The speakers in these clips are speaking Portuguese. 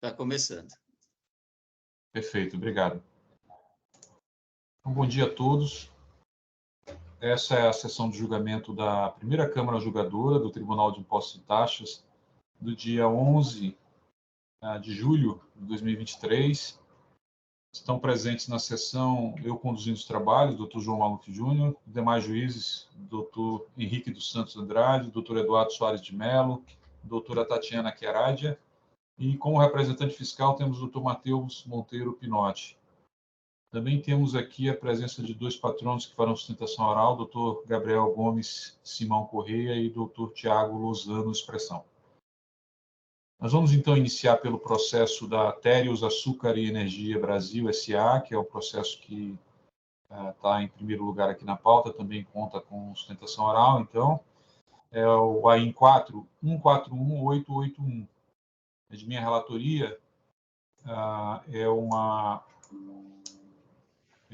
Tá começando. Perfeito, obrigado. Então, bom dia a todos. Essa é a sessão de julgamento da primeira Câmara Julgadora do Tribunal de Impostos e Taxas do dia 11 de julho de 2023. Estão presentes na sessão, eu conduzindo os trabalhos, Dr. João Maluf Júnior, demais juízes, Dr. Henrique dos Santos Andrade, Dr. Eduardo Soares de Mello, doutora Tatiana Chiaradia, e como representante fiscal temos o Dr. Matheus Monteiro Pinotti. Também temos aqui a presença de dois patronos que farão sustentação oral, Dr. Gabriel Gomes Simão Correia e Dr. Tiago Lozano Expressão. Nós vamos, então, iniciar pelo processo da Térios Açúcar e Energia Brasil S.A., que é o processo que está em primeiro lugar aqui na pauta, também conta com sustentação oral, então, é o AIN 4141881. De minha relatoria, é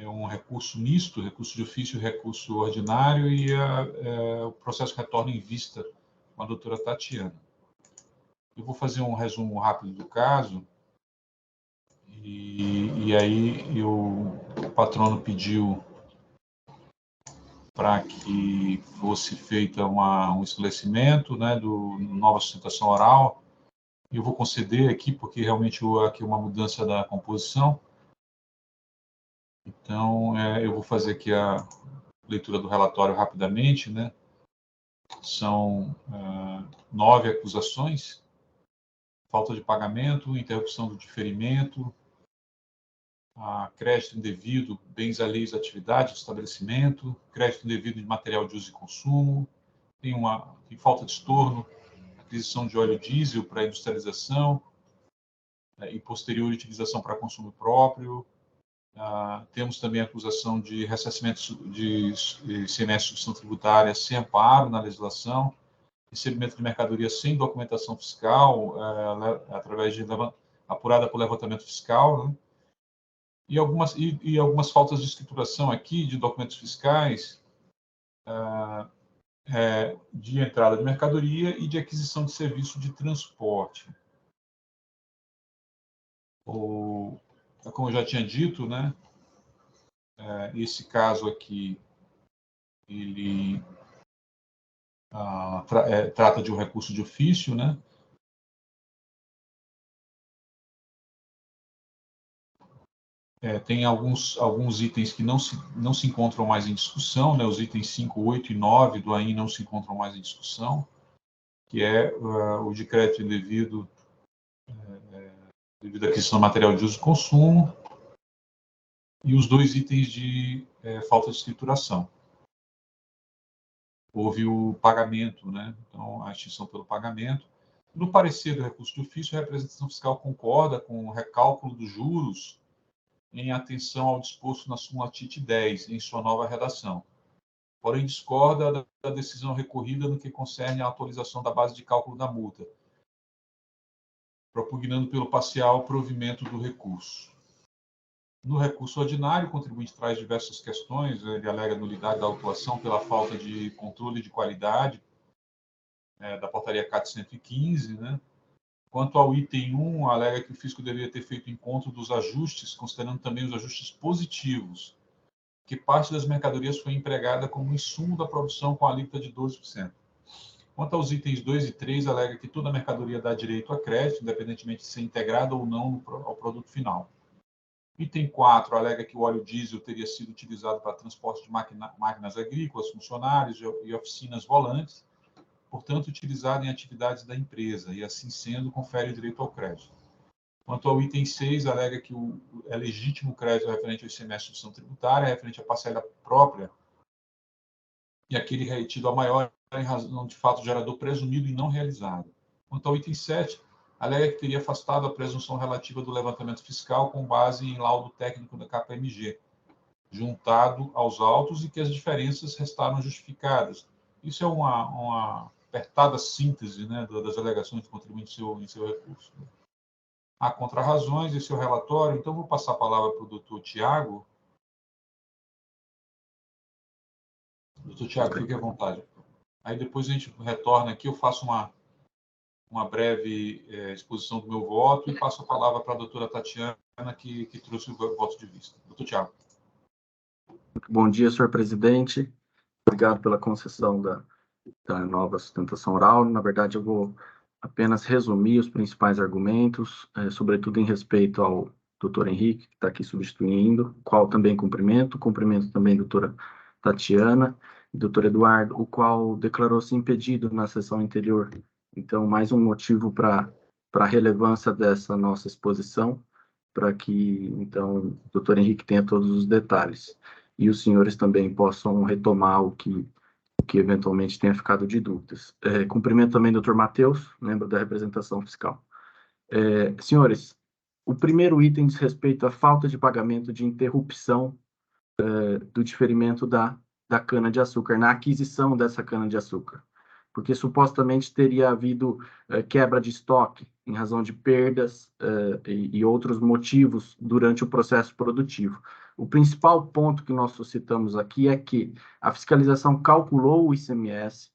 um recurso misto, recurso de ofício e recurso ordinário, e o processo retorna em vista com a doutora Tatiana. Eu vou fazer um resumo rápido do caso, e aí o patrono pediu para que fosse feita um esclarecimento, né, do nova sustentação oral. Eu vou conceder aqui, porque realmente aqui é uma mudança da composição. Então, eu vou fazer aqui a leitura do relatório rapidamente, né? São 9 acusações: falta de pagamento, interrupção do diferimento, crédito indevido, bens alheios à atividade do estabelecimento, crédito indevido de material de uso e consumo, tem falta de estorno, aquisição de óleo diesel para industrialização, e posterior utilização para consumo próprio. Temos também a acusação de ressarcimento de ICMS de substituição tributária sem amparo na legislação, recebimento de mercadoria sem documentação fiscal, através de apurada por levantamento fiscal, né? E algumas faltas de escrituração aqui de documentos fiscais, de entrada de mercadoria e de aquisição de serviço de transporte. Como eu já tinha dito, né, esse caso aqui, ele trata de um recurso de ofício, né? Tem alguns itens que não se encontram mais em discussão, né? Os itens 5, 8 e 9 do AIN não se encontram mais em discussão, que é o de crédito indevido devido à aquisição de material de uso e consumo, e os dois itens de falta de escrituração. Houve o pagamento, né? Então, a extinção pelo pagamento. No parecer do recurso de ofício, a representação fiscal concorda com o recálculo dos juros em atenção ao disposto na súmula TIT 10, em sua nova redação. Porém, discorda da decisão recorrida no que concerne à atualização da base de cálculo da multa, propugnando pelo parcial provimento do recurso. No recurso ordinário, o contribuinte traz diversas questões. Ele alega nulidade da autuação pela falta de controle de qualidade da portaria CAT 115, né? Quanto ao item 1, alega que o fisco deveria ter feito encontro dos ajustes, considerando também os ajustes positivos, que parte das mercadorias foi empregada como insumo da produção com alíquota de 12%. Quanto aos itens 2 e 3, alega que toda mercadoria dá direito a crédito, independentemente de ser integrada ou não ao produto final. Item 4 alega que o óleo diesel teria sido utilizado para transporte de máquinas agrícolas, funcionários e oficinas volantes, portanto, utilizado em atividades da empresa, e assim sendo, confere o direito ao crédito. Quanto ao item 6, alega que é legítimo o crédito referente ao ICMS de substituição tributária, referente à parcela própria, e aquele retido a maior em razão de fato gerador presumido e não realizado. Quanto ao item 7, alega que teria afastado a presunção relativa do levantamento fiscal com base em laudo técnico da KPMG, juntado aos autos, e que as diferenças restaram justificadas. Isso é uma apertada síntese, né, das alegações do contribuinte em seu recurso. Há contrarrazões em seu relatório, então vou passar a palavra para o doutor Tiago. Doutor Tiago, fique à vontade. Aí depois a gente retorna aqui, eu faço uma uma breve exposição do meu voto e passo a palavra para a doutora Tatiana, que trouxe o voto de vista. Doutor Tiago. Bom dia, senhor presidente. Obrigado pela concessão da nova sustentação oral. Na verdade, eu vou apenas resumir os principais argumentos, sobretudo em respeito ao doutor Henrique, que está aqui substituindo, qual também cumprimento também a doutora Tatiana e doutor Eduardo, o qual declarou-se impedido na sessão anterior. Então, mais um motivo para a relevância dessa nossa exposição, para que, então, o doutor Henrique tenha todos os detalhes. E os senhores também possam retomar o que eventualmente tenha ficado de dúvidas. Cumprimento também o Dr. Matheus, membro da representação fiscal. Senhores, o primeiro item diz respeito à falta de pagamento de interrupção do diferimento da cana-de-açúcar, na aquisição dessa cana-de-açúcar, porque supostamente teria havido quebra de estoque em razão de perdas e outros motivos durante o processo produtivo. O principal ponto que nós suscitamos aqui é que a fiscalização calculou o ICMS,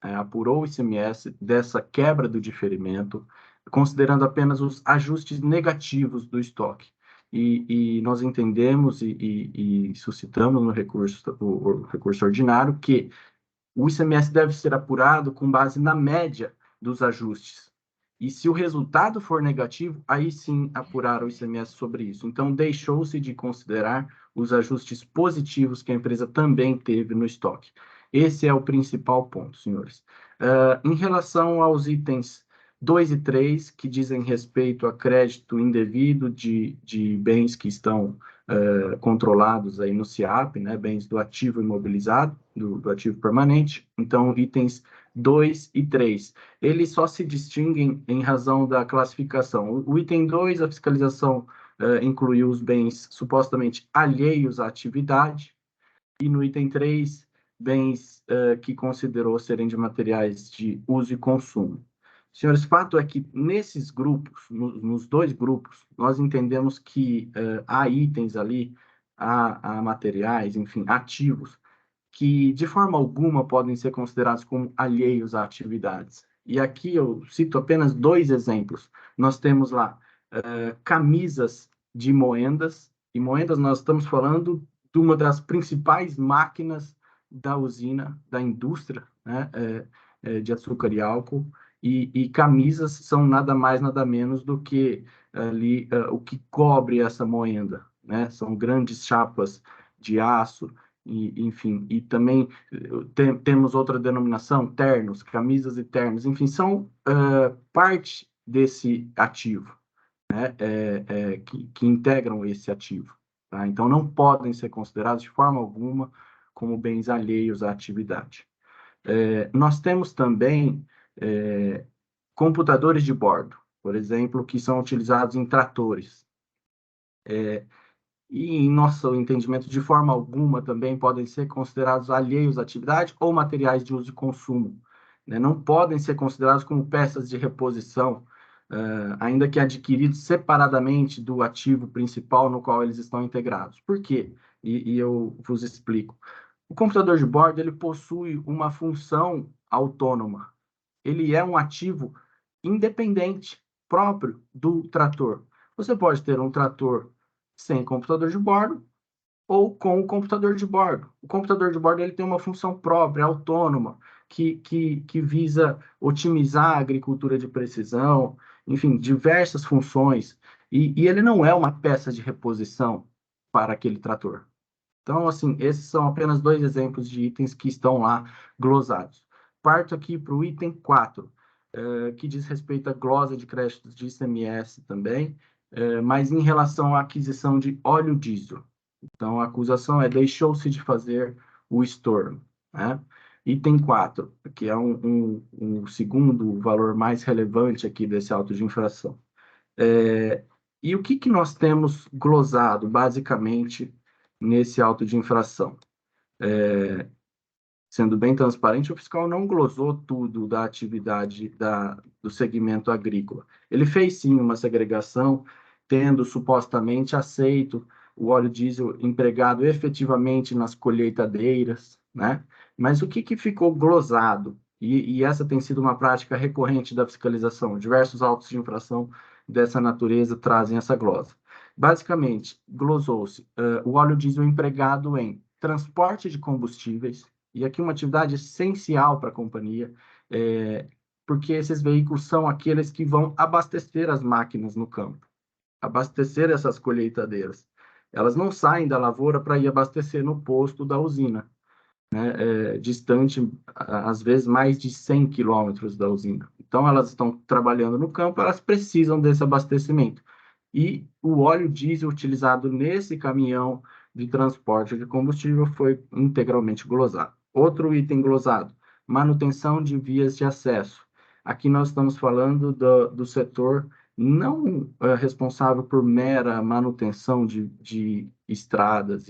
apurou o ICMS dessa quebra do diferimento, considerando apenas os ajustes negativos do estoque. E nós entendemos e suscitamos no o recurso ordinário que o ICMS deve ser apurado com base na média dos ajustes. E se o resultado for negativo, aí sim apurar o ICMS sobre isso. Então, deixou-se de considerar os ajustes positivos que a empresa também teve no estoque. Esse é o principal ponto, senhores. Em relação aos itens 2 e 3, que dizem respeito a crédito indevido de bens que estão controlados aí no CIAP, né, bens do ativo imobilizado, do ativo permanente. Então, itens 2 e 3. Eles só se distinguem em razão da classificação. O item 2, a fiscalização incluiu os bens supostamente alheios à atividade, e no item 3, bens que considerou serem de materiais de uso e consumo. Senhores, fato é que nesses grupos, nos dois grupos, nós entendemos que há itens ali, há materiais, enfim, ativos, que de forma alguma podem ser considerados como alheios a atividades. E aqui eu cito apenas 2 exemplos. Nós temos lá camisas de moendas, e moendas nós estamos falando de uma das principais máquinas da usina, da indústria, né, de açúcar e álcool, e camisas são nada mais, nada menos do que ali o que cobre essa moenda, né? São grandes chapas de aço, enfim, e também temos outra denominação, ternos, camisas e ternos, enfim, são parte desse ativo, né? Que integram esse ativo, tá? Então, não podem ser considerados de forma alguma como bens alheios à atividade. Nós temos também computadores de bordo, por exemplo, que são utilizados em tratores. E, em nosso entendimento, de forma alguma também podem ser considerados alheios à atividade ou materiais de uso e consumo, né? Não podem ser considerados como peças de reposição, ainda que adquiridos separadamente do ativo principal no qual eles estão integrados. Por quê? E eu vos explico. O computador de bordo, ele possui uma função autônoma. Ele é um ativo independente, próprio do trator. Você pode ter um trator sem computador de bordo ou com o computador de bordo. O computador de bordo ele tem uma função própria, autônoma, que visa otimizar a agricultura de precisão, enfim, diversas funções. E ele não é uma peça de reposição para aquele trator. Então, assim, esses são apenas 2 exemplos de itens que estão lá glosados. Parto aqui para o item 4, que diz respeito à glosa de créditos de ICMS também, mas em relação à aquisição de óleo diesel. Então, a acusação é deixou-se de fazer o estorno, né? Item 4, que é um segundo valor mais relevante aqui desse auto de infração. E o que nós temos glosado, basicamente, nesse auto de infração? Sendo bem transparente, o fiscal não glosou tudo da atividade do segmento agrícola. Ele fez, sim, uma segregação, tendo supostamente aceito o óleo diesel empregado efetivamente nas colheitadeiras, né? Mas o que ficou glosado E essa tem sido uma prática recorrente da fiscalização. Diversos autos de infração dessa natureza trazem essa glosa. Basicamente, glosou-se o óleo diesel empregado em transporte de combustíveis, e aqui uma atividade essencial para a companhia, porque esses veículos são aqueles que vão abastecer as máquinas no campo, abastecer essas colheitadeiras. Elas não saem da lavoura para ir abastecer no posto da usina, né, distante, às vezes, mais de 100 quilômetros da usina. Então, elas estão trabalhando no campo, elas precisam desse abastecimento. E o óleo diesel utilizado nesse caminhão de transporte de combustível foi integralmente glosado. Outro item glosado, manutenção de vias de acesso. Aqui nós estamos falando do setor não responsável por mera manutenção de estradas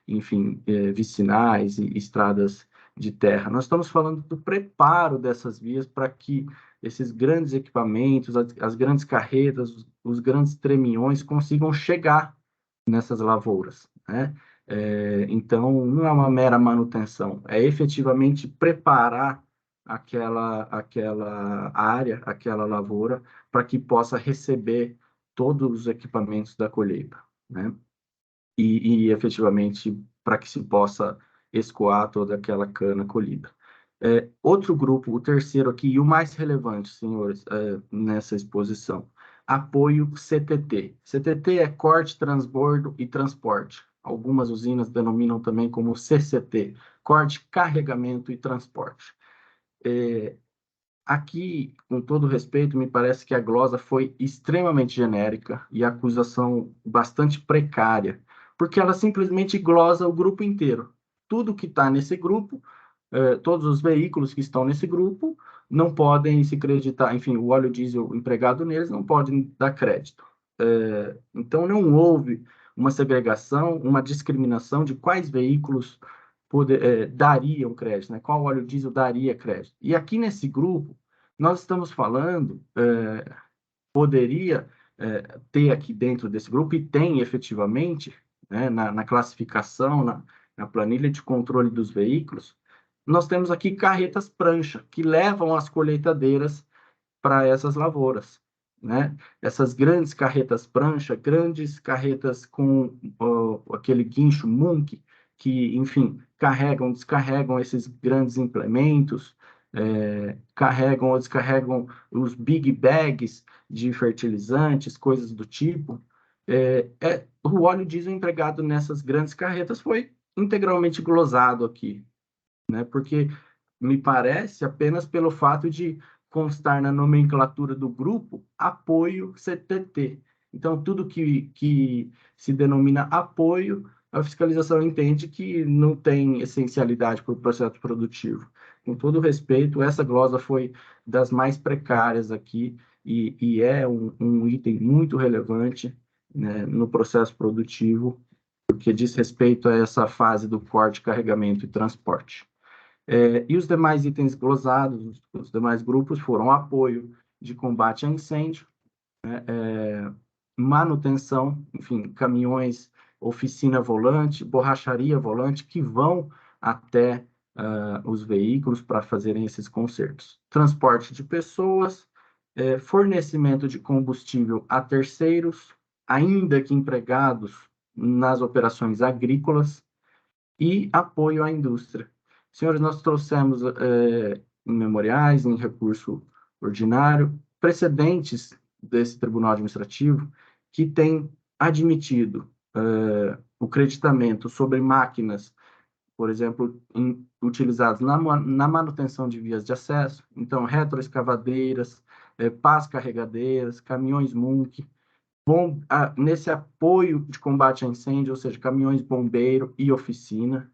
enfim, vicinais e estradas de terra. Nós estamos falando do preparo dessas vias para que esses grandes equipamentos, as grandes carretas, os grandes tremiões consigam chegar nessas lavouras, né? Então, não é uma mera manutenção, é efetivamente preparar aquela área, aquela lavoura, para que possa receber todos os equipamentos da colheita, né? E efetivamente para que se possa escoar toda aquela cana colhida. Outro grupo, o terceiro aqui, e o mais relevante, senhores, nessa exposição, apoio CTT. CTT é corte, transbordo e transporte. Algumas usinas denominam também como CCT, corte, carregamento e transporte. Aqui, com todo respeito, me parece que a glosa foi extremamente genérica e a acusação bastante precária, porque ela simplesmente glosa o grupo inteiro. Tudo que está nesse grupo, todos os veículos que estão nesse grupo, não podem se creditar, enfim, o óleo diesel empregado neles não podem dar crédito. Então, não houve uma segregação, uma discriminação de quais veículos dariam crédito, né? Qual óleo diesel daria crédito. E aqui nesse grupo, nós estamos falando, poderia ter aqui dentro desse grupo, e tem efetivamente, né, na classificação, na planilha de controle dos veículos, nós temos aqui carretas prancha, que levam as colheitadeiras para essas lavouras, né? Essas grandes carretas prancha, grandes carretas com aquele guincho Munk, que, enfim, carregam, descarregam esses grandes implementos, carregam ou descarregam os big bags de fertilizantes, coisas do tipo. O óleo diesel empregado nessas grandes carretas foi integralmente glosado aqui, né? Porque me parece apenas pelo fato de constar na nomenclatura do grupo apoio CTT. Então, tudo que se denomina apoio, a fiscalização entende que não tem essencialidade para o processo produtivo. Com todo respeito, essa glosa foi das mais precárias aqui e é um item muito relevante, né, no processo produtivo, porque diz respeito a essa fase do corte, carregamento e transporte. E os demais itens glosados, os demais grupos foram apoio de combate a incêndio, manutenção, enfim, caminhões, oficina volante, borracharia volante, que vão até os veículos para fazerem esses consertos. Transporte de pessoas, fornecimento de combustível a terceiros, ainda que empregados nas operações agrícolas, e apoio à indústria. Senhores, nós trouxemos em memoriais, em recurso ordinário, precedentes desse Tribunal Administrativo que tem admitido o creditamento sobre máquinas, por exemplo, utilizadas na manutenção de vias de acesso, então retroescavadeiras, pás carregadeiras, caminhões Munk, nesse apoio de combate a incêndio, ou seja, caminhões bombeiro e oficina,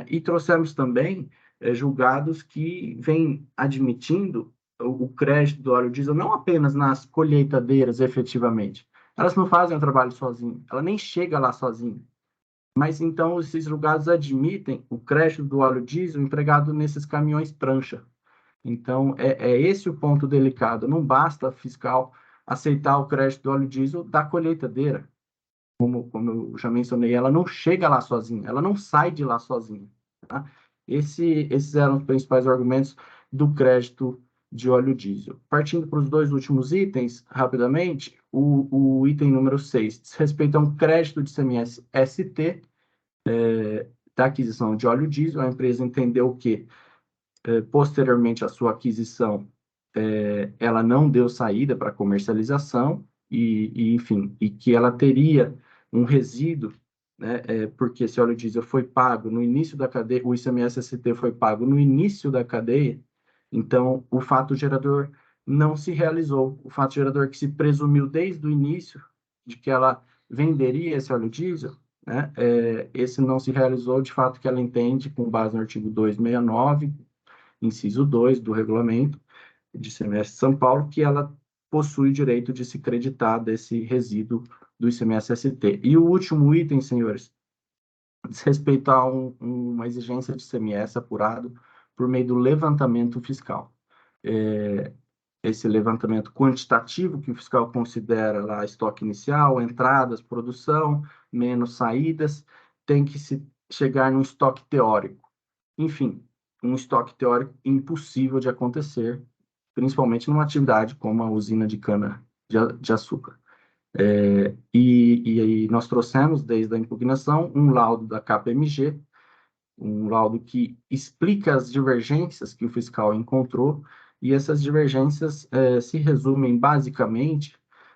e trouxemos também julgados que vêm admitindo o crédito do óleo diesel não apenas nas colheitadeiras, efetivamente. Elas não fazem o trabalho sozinhas, ela nem chega lá sozinha. Mas então esses julgados admitem o crédito do óleo diesel empregado nesses caminhões prancha. Então, é esse o ponto delicado. Não basta a fiscal aceitar o crédito do óleo diesel da colheitadeira. Como eu já mencionei, ela não chega lá sozinha, ela não sai de lá sozinha. Tá? Esses eram os principais argumentos do crédito de óleo diesel. Partindo para os dois últimos itens, rapidamente, o item número 6 diz respeito a um crédito de ICMS-ST da aquisição de óleo diesel. A empresa entendeu que, posteriormente à sua aquisição, ela não deu saída para comercialização enfim, e que ela teria um resíduo, né, porque esse óleo diesel foi pago no início da cadeia, o ICMS-ST foi pago no início da cadeia, então o fato gerador não se realizou. O fato gerador que se presumiu desde o início de que ela venderia esse óleo diesel, né, esse não se realizou. De fato, que ela entende, com base no artigo 269, inciso 2 do regulamento de ICMS de São Paulo, que ela possui o direito de se creditar desse resíduo do ICMS-ST. E o último item, senhores, diz respeito a uma exigência de ICMS apurado por meio do levantamento fiscal. Esse levantamento quantitativo, que o fiscal considera lá estoque inicial, entradas, produção, menos saídas, tem que se chegar num estoque teórico. Enfim, um estoque teórico impossível de acontecer, principalmente numa atividade como a usina de cana-de-açúcar. E nós trouxemos, desde a impugnação, um laudo da KPMG, um laudo que explica as divergências que o fiscal encontrou, e essas divergências se resumem basicamente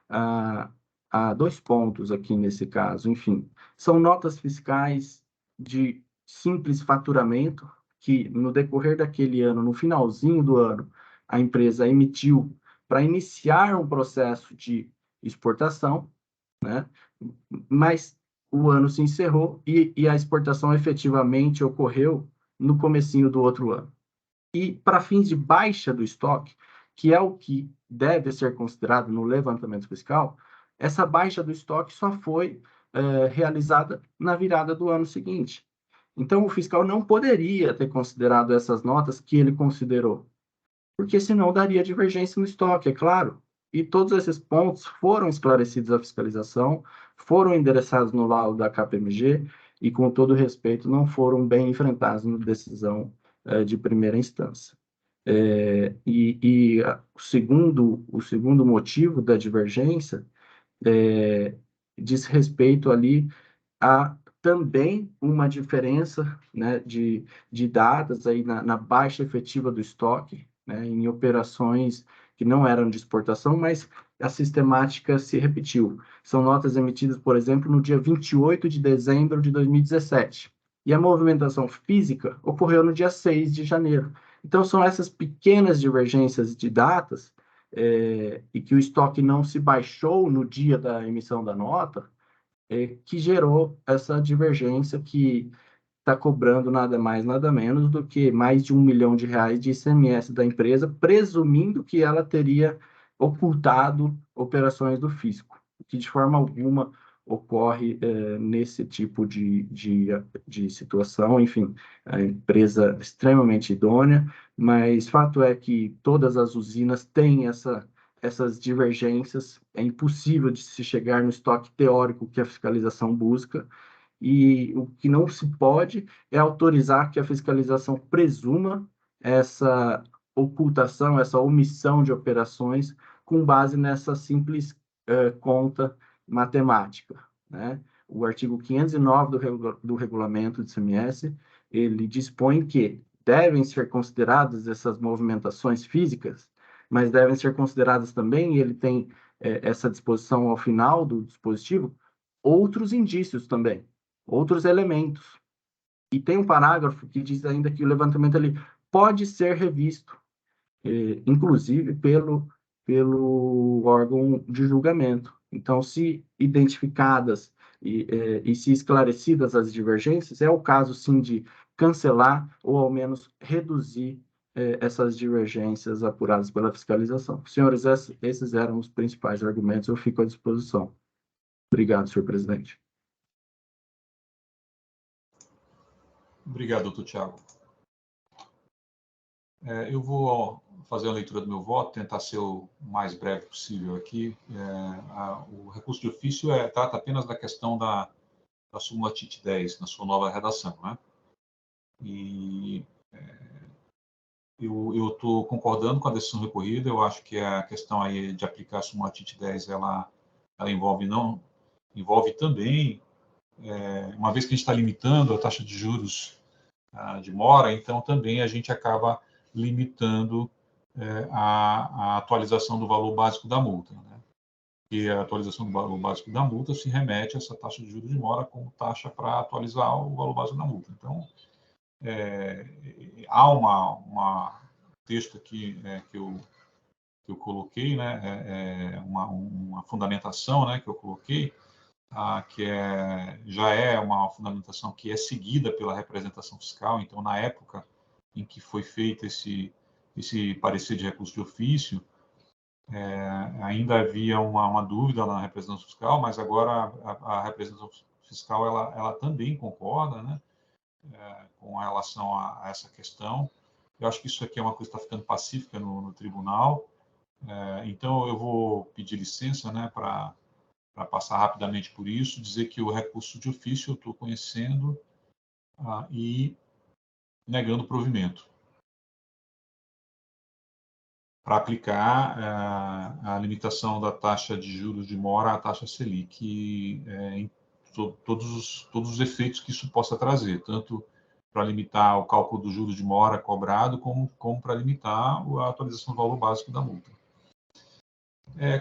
a 2 pontos aqui nesse caso. Enfim, são notas fiscais de simples faturamento, que no decorrer daquele ano, no finalzinho do ano, a empresa emitiu para iniciar um processo de exportação, né? Mas o ano se encerrou e a exportação efetivamente ocorreu no comecinho do outro ano. E para fins de baixa do estoque, que é o que deve ser considerado no levantamento fiscal, essa baixa do estoque só foi realizada na virada do ano seguinte. Então, o fiscal não poderia ter considerado essas notas que ele considerou, porque senão daria divergência no estoque, é claro. E todos esses pontos foram esclarecidos à fiscalização, foram endereçados no laudo da KPMG e, com todo respeito, não foram bem enfrentados na decisão de primeira instância. O segundo motivo da divergência diz respeito ali a também uma diferença, né, de datas aí na baixa efetiva do estoque, né, em operações que não eram de exportação, mas a sistemática se repetiu. São notas emitidas, por exemplo, no dia 28 de dezembro de 2017. E a movimentação física ocorreu no dia 6 de janeiro. Então, são essas pequenas divergências de datas, e que o estoque não se baixou no dia da emissão da nota, que gerou essa divergência, que está cobrando nada mais, nada menos do que mais de R$1 milhão de ICMS da empresa, presumindo que ela teria ocultado operações do fisco, que de forma alguma ocorre nesse tipo de situação. Enfim, a empresa é extremamente idônea, mas fato é que todas as usinas têm essas divergências. É impossível de se chegar no estoque teórico que a fiscalização busca, e o que não se pode é autorizar que a fiscalização presuma essa ocultação, essa omissão de operações com base nessa simples conta matemática, né? O artigo 509 do regulamento de ICMS, ele dispõe que devem ser consideradas essas movimentações físicas, mas devem ser consideradas também, e ele tem essa disposição ao final do dispositivo, outros indícios também, outros elementos. E tem um parágrafo que diz ainda que o levantamento ali pode ser revisto, inclusive pelo órgão de julgamento. Então, se identificadas e se esclarecidas as divergências, é o caso, sim, de cancelar ou, ao menos, reduzir essas divergências apuradas pela fiscalização. Senhores, esses eram os principais argumentos. Eu fico à disposição. Obrigado, senhor presidente. Obrigado, doutor Tiago. Eu vou fazer a leitura do meu voto, tentar ser o mais breve possível aqui. O recurso de ofício trata apenas da questão da súmula TIT 10, na sua nova redação, né? E eu estou concordando com a decisão recorrida. Eu acho que a questão aí de aplicar a súmula TIT 10, ela envolve também, uma vez que a gente está limitando a taxa de juros de mora, então também a gente acaba limitando a atualização do valor básico da multa, né? E a atualização do valor básico da multa se remete a essa taxa de juros de mora como taxa para atualizar o valor básico da multa. Então, há um texto aqui que eu coloquei, né, uma fundamentação, né, que eu coloquei, que já é uma fundamentação que é seguida pela representação fiscal. Então, na época em que foi feito esse parecer de recurso de ofício, ainda havia uma dúvida na representação fiscal, mas agora a representação fiscal ela também concorda, né, com relação a essa questão. Eu acho que isso aqui é uma coisa que está ficando pacífica no tribunal. Então, eu vou pedir licença, né, para passar rapidamente por isso, dizer que o recurso de ofício eu estou conhecendo e negando provimento para aplicar a limitação da taxa de juros de mora à taxa Selic, em todos os efeitos que isso possa trazer, tanto para limitar o cálculo do juros de mora cobrado, como para limitar a atualização do valor básico da multa.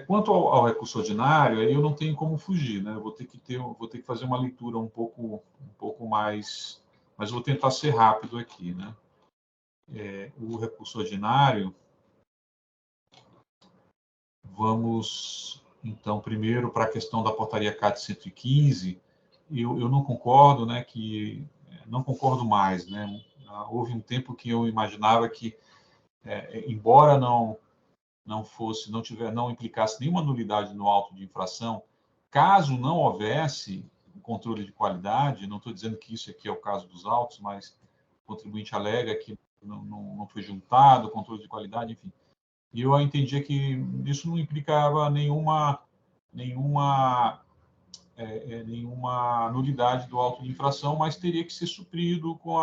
Quanto ao recurso ordinário, eu não tenho como fugir, né? Eu vou ter que fazer uma leitura um pouco mais, mas vou tentar ser rápido aqui, né? O recurso ordinário, vamos então primeiro para a questão da portaria CAT 115. Eu não concordo, né? Não concordo mais, né? Houve um tempo que eu imaginava que, embora não implicasse nenhuma nulidade no auto de infração, caso não houvesse um controle de qualidade. Não estou dizendo que isso aqui é o caso dos autos, mas o contribuinte alega que não foi juntado o controle de qualidade, enfim. E eu entendia que isso não implicava nenhuma nulidade do auto de infração, mas teria que ser suprido com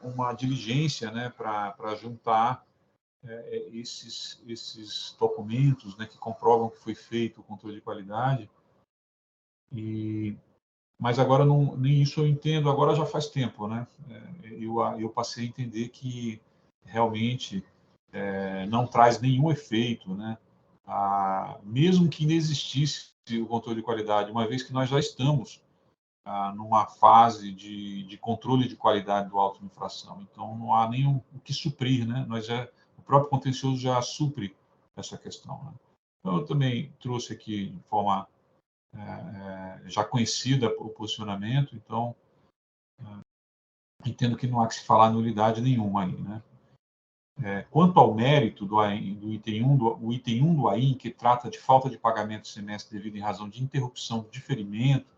uma diligência, né, para juntar esses documentos, né, que comprovam que foi feito o controle de qualidade. Mas agora nem isso eu entendo, agora já faz tempo, né? Eu passei a entender que realmente não traz nenhum efeito, né? Mesmo que inexistisse o controle de qualidade, uma vez que nós já estamos numa fase de controle de qualidade do auto de infração. Então, não há nem o que suprir, né? O próprio contencioso já supre essa questão, né? Então, eu também trouxe aqui de forma já conhecida o posicionamento, então entendo que não há que se falar nulidade nenhuma aí, né? Quanto ao mérito do item 1 o item 1 do AIN, que trata de falta de pagamento de semestre devido em razão de interrupção do diferimento,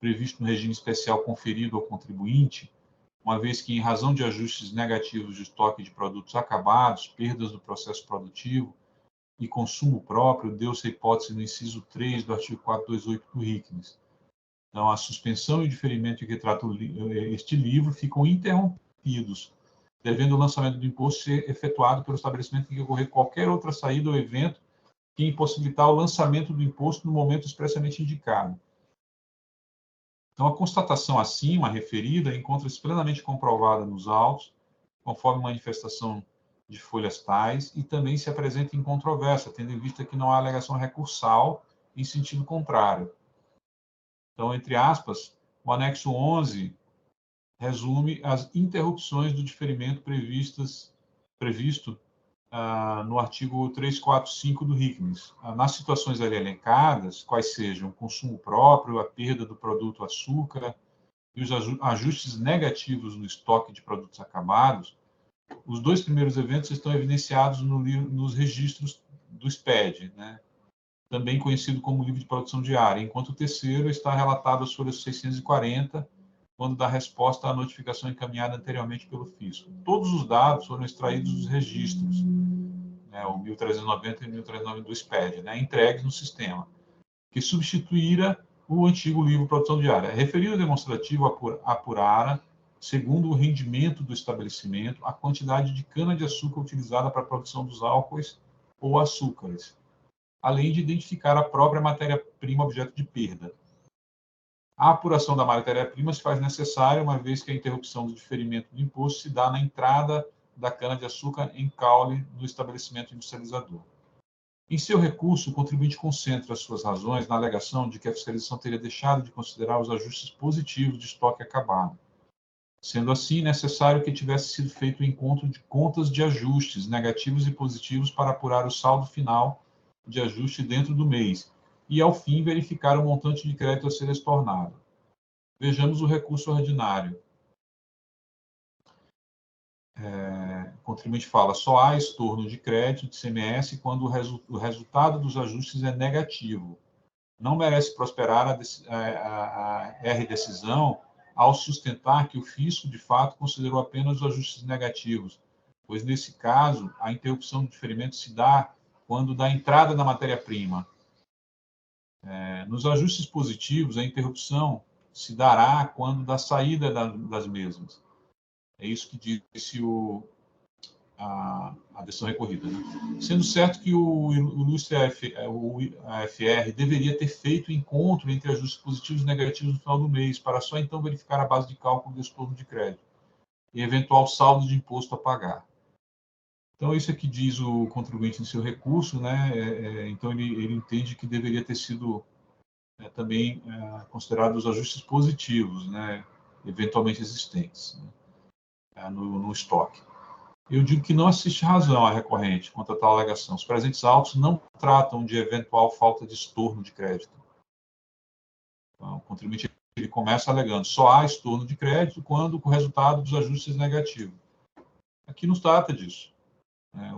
previsto no regime especial conferido ao contribuinte, uma vez que, em razão de ajustes negativos de estoque de produtos acabados, perdas do processo produtivo e consumo próprio, deu-se a hipótese no inciso 3 do artigo 428 do RICNES. Então, a suspensão e o diferimento de que trata este livro ficam interrompidos, devendo o lançamento do imposto ser efetuado pelo estabelecimento em que ocorrer qualquer outra saída ou evento que impossibilitar o lançamento do imposto no momento expressamente indicado. Então, a constatação acima referida encontra-se plenamente comprovada nos autos, conforme manifestação de folhas tais, e também se apresenta incontrovérsia, tendo em vista que não há alegação recursal em sentido contrário. Então, entre aspas, o anexo 11 resume as interrupções do diferimento previsto no artigo 345 do RICNES. Nas situações ali elencadas, quais sejam o consumo próprio, a perda do produto açúcar e os ajustes negativos no estoque de produtos acabados, os dois primeiros eventos estão evidenciados nos registros do SPED, né? Também conhecido como livro de produção diária, enquanto o terceiro está relatado às folhas 640, quando dá resposta à notificação encaminhada anteriormente pelo fisco. Todos os dados foram extraídos dos registros, né, o 1390 e 1390 do SPED, né, entregues no sistema, que substituíra o antigo livro de produção diária. Referido demonstrativo apurara segundo o rendimento do estabelecimento, a quantidade de cana-de-açúcar utilizada para a produção dos álcoois ou açúcares, além de identificar a própria matéria-prima objeto de perda. A apuração da matéria-prima se faz necessária, uma vez que a interrupção do diferimento do imposto se dá na entrada da cana-de-açúcar em caule do estabelecimento industrializador. Em seu recurso, o contribuinte concentra suas razões na alegação de que a fiscalização teria deixado de considerar os ajustes positivos de estoque acabado. Sendo assim, necessário que tivesse sido feito o encontro de contas de ajustes negativos e positivos para apurar o saldo final de ajuste dentro do mês e, ao fim, verificar o montante de crédito a ser estornado. Vejamos o recurso ordinário. O contribuinte fala: só há estorno de crédito de ICMS quando o resultado dos ajustes é negativo. Não merece prosperar a R-decisão ao sustentar que o fisco, de fato, considerou apenas os ajustes negativos, pois, nesse caso, a interrupção do diferimento se dá quando da entrada da matéria-prima. Nos ajustes positivos, a interrupção se dará quando da saída das mesmas. É isso que disse a decisão recorrida. Né? Sendo certo que o ilustre AFR deveria ter feito o encontro entre ajustes positivos e negativos no final do mês, para só então verificar a base de cálculo do estorno de crédito e eventual saldo de imposto a pagar. Então, isso é que diz o contribuinte em seu recurso, né? Então, ele entende que deveria ter sido também considerado os ajustes positivos, né? Eventualmente existentes, né? no estoque. Eu digo que não assiste razão à recorrente quanto a tal alegação. Os presentes autos não tratam de eventual falta de estorno de crédito. Então, o contribuinte ele começa alegando: só há estorno de crédito quando o resultado dos ajustes é negativo. Aqui não se trata disso.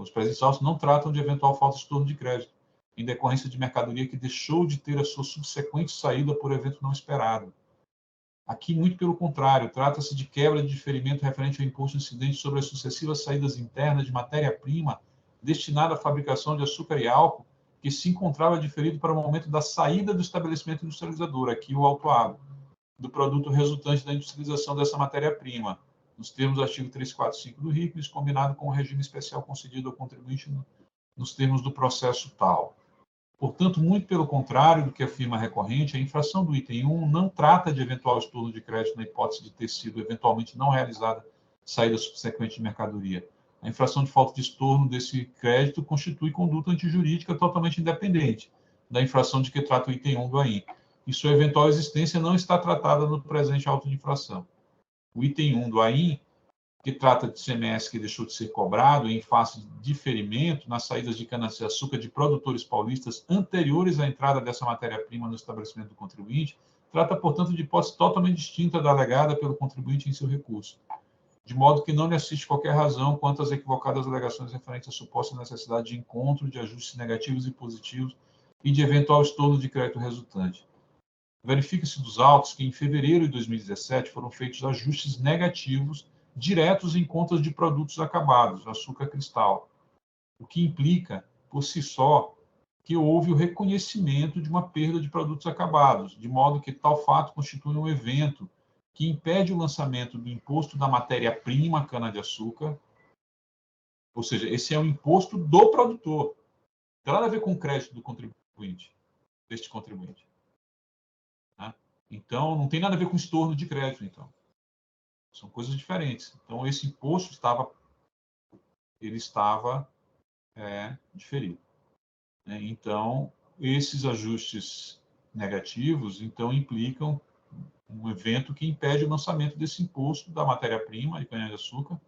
Os presentes autos não tratam de eventual falta de estorno de crédito, em decorrência de mercadoria que deixou de ter a sua subsequente saída por evento não esperado. Aqui, muito pelo contrário, trata-se de quebra de diferimento referente ao imposto incidente sobre as sucessivas saídas internas de matéria-prima destinada à fabricação de açúcar e álcool, que se encontrava diferido para o momento da saída do estabelecimento industrializador, aqui o autuado, do produto resultante da industrialização dessa matéria-prima, nos termos do artigo 345 do RICMES, combinado com o regime especial concedido ao contribuinte nos termos do processo tal. Portanto, muito pelo contrário do que afirma a recorrente, a infração do item 1 não trata de eventual estorno de crédito na hipótese de ter sido eventualmente não realizada saída subsequente de mercadoria. A infração de falta de estorno desse crédito constitui conduta antijurídica totalmente independente da infração de que trata o item 1 do AIN, e sua eventual existência não está tratada no presente auto de infração. O item 1 do AIN, que trata de ICMS que deixou de ser cobrado em face de diferimento nas saídas de cana-de-açúcar de produtores paulistas anteriores à entrada dessa matéria-prima no estabelecimento do contribuinte, trata, portanto, de hipótese totalmente distinta da alegada pelo contribuinte em seu recurso, de modo que não lhe assiste qualquer razão quanto às equivocadas alegações referentes à suposta necessidade de encontro de ajustes negativos e positivos e de eventual estorno de crédito resultante. Verifica-se dos autos que, em fevereiro de 2017, foram feitos ajustes negativos diretos em contas de produtos acabados, açúcar cristal, o que implica, por si só, que houve o reconhecimento de uma perda de produtos acabados, de modo que tal fato constitui um evento que impede o lançamento do imposto da matéria-prima cana-de-açúcar, ou seja, esse é um imposto do produtor. Não tem nada a ver com o crédito do contribuinte, deste contribuinte. Né? Então, não tem nada a ver com estorno de crédito, então. São coisas diferentes. Então, esse imposto estava diferido. Então, esses ajustes negativos, então, implicam um evento que impede o lançamento desse imposto da matéria-prima de cana-de-açúcar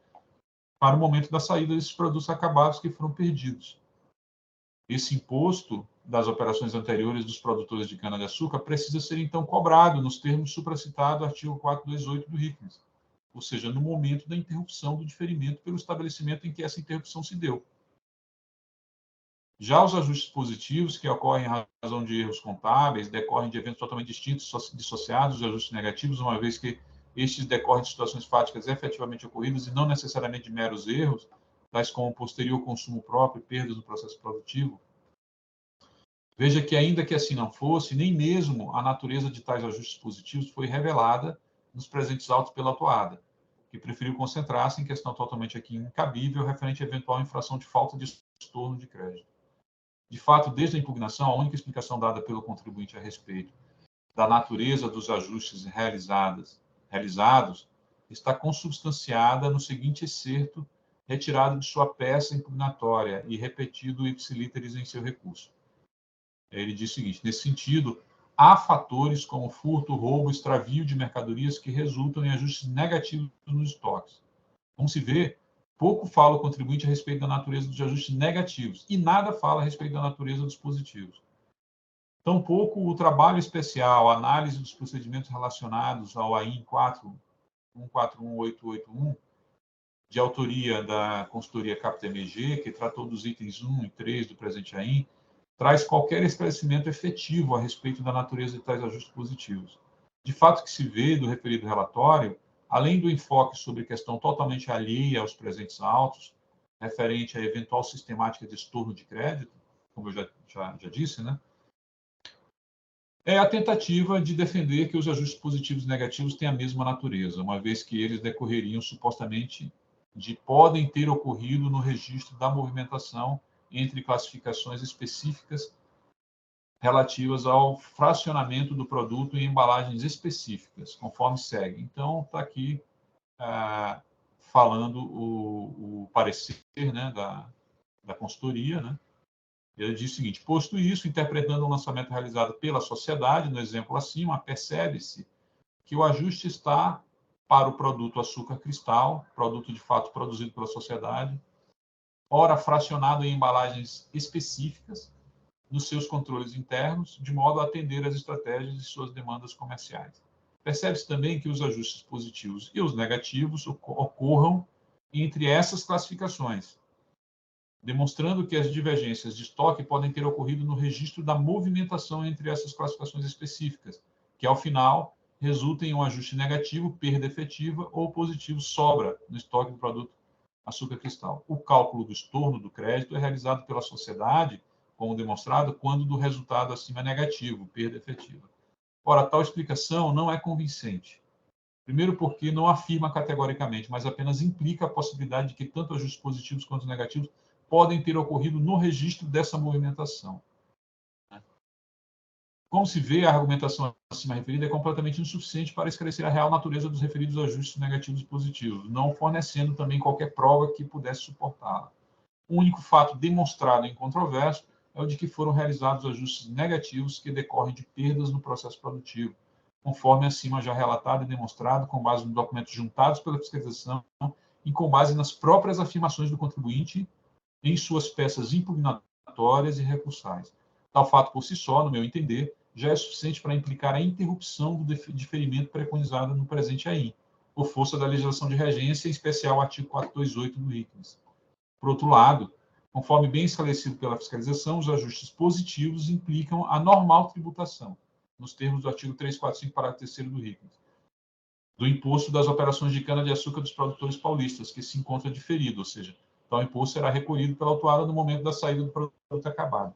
para o momento da saída desses produtos acabados que foram perdidos. Esse imposto das operações anteriores dos produtores de cana-de-açúcar precisa ser, então, cobrado nos termos supracitado artigo 428 do RICMES, ou seja, no momento da interrupção do diferimento pelo estabelecimento em que essa interrupção se deu. Já os ajustes positivos, que ocorrem em razão de erros contábeis, decorrem de eventos totalmente distintos, dissociados dos ajustes negativos, uma vez que estes decorrem de situações fáticas efetivamente ocorridas e não necessariamente de meros erros, tais como posterior consumo próprio e perdas no processo produtivo. Veja que, ainda que assim não fosse, nem mesmo a natureza de tais ajustes positivos foi revelada nos presentes autos pela autuada. que preferiu concentrar-se em questão totalmente aqui incabível referente a eventual infração de falta de estorno de crédito. De fato, desde a impugnação, a única explicação dada pelo contribuinte a respeito da natureza dos ajustes realizados está consubstanciada no seguinte excerto retirado de sua peça impugnatória e repetido ipsilíteris em seu recurso. Ele diz o seguinte: nesse sentido, há fatores como furto, roubo, extravio de mercadorias que resultam em ajustes negativos nos estoques. Como se vê, pouco fala o contribuinte a respeito da natureza dos ajustes negativos e nada fala a respeito da natureza dos positivos. Tampouco o trabalho especial, a análise dos procedimentos relacionados ao AIN 4141881, de autoria da consultoria CaptaMG, que tratou dos itens 1 e 3 do presente AIN, traz qualquer esclarecimento efetivo a respeito da natureza de tais ajustes positivos. De fato, que se vê do referido relatório, além do enfoque sobre questão totalmente alheia aos presentes autos, referente à eventual sistemática de estorno de crédito, como eu já disse, né? É a tentativa de defender que os ajustes positivos e negativos têm a mesma natureza, uma vez que eles decorreriam supostamente podem ter ocorrido no registro da movimentação entre classificações específicas relativas ao fracionamento do produto em embalagens específicas, conforme segue. Então, está aqui falando o parecer, né, da consultoria, né? Ele diz o seguinte: posto isso, interpretando o lançamento realizado pela sociedade, no exemplo acima, percebe-se que o ajuste está para o produto açúcar cristal, produto de fato produzido pela sociedade, ora fracionado em embalagens específicas, nos seus controles internos, de modo a atender às estratégias de suas demandas comerciais. Percebe-se também que os ajustes positivos e os negativos ocorram entre essas classificações, demonstrando que as divergências de estoque podem ter ocorrido no registro da movimentação entre essas classificações específicas, que, ao final, resulta em um ajuste negativo, perda efetiva, ou positivo, sobra, no estoque do produto açúcar cristal. O cálculo do estorno do crédito é realizado pela sociedade, como demonstrado, quando do resultado acima é negativo, perda efetiva. Ora, tal explicação não é convincente. Primeiro porque não afirma categoricamente, mas apenas implica a possibilidade de que tanto ajustes positivos quanto negativos podem ter ocorrido no registro dessa movimentação. Como se vê, a argumentação acima referida é completamente insuficiente para esclarecer a real natureza dos referidos ajustes negativos e positivos, não fornecendo também qualquer prova que pudesse suportá-la. O único fato demonstrado em controverso é o de que foram realizados ajustes negativos que decorrem de perdas no processo produtivo, conforme acima já relatado e demonstrado, com base nos documentos juntados pela fiscalização e com base nas próprias afirmações do contribuinte em suas peças impugnatórias e recursais. Tal fato por si só, no meu entender, já é suficiente para implicar a interrupção do diferimento preconizado no presente AIN, por força da legislação de regência, em especial o artigo 428 do ICMS. Por outro lado, conforme bem esclarecido pela fiscalização, os ajustes positivos implicam a normal tributação, nos termos do artigo 345, parágrafo 3º do ICMS, do imposto das operações de cana-de-açúcar dos produtores paulistas, que se encontra diferido, ou seja, tal imposto será recolhido pela autuada no momento da saída do produto acabado.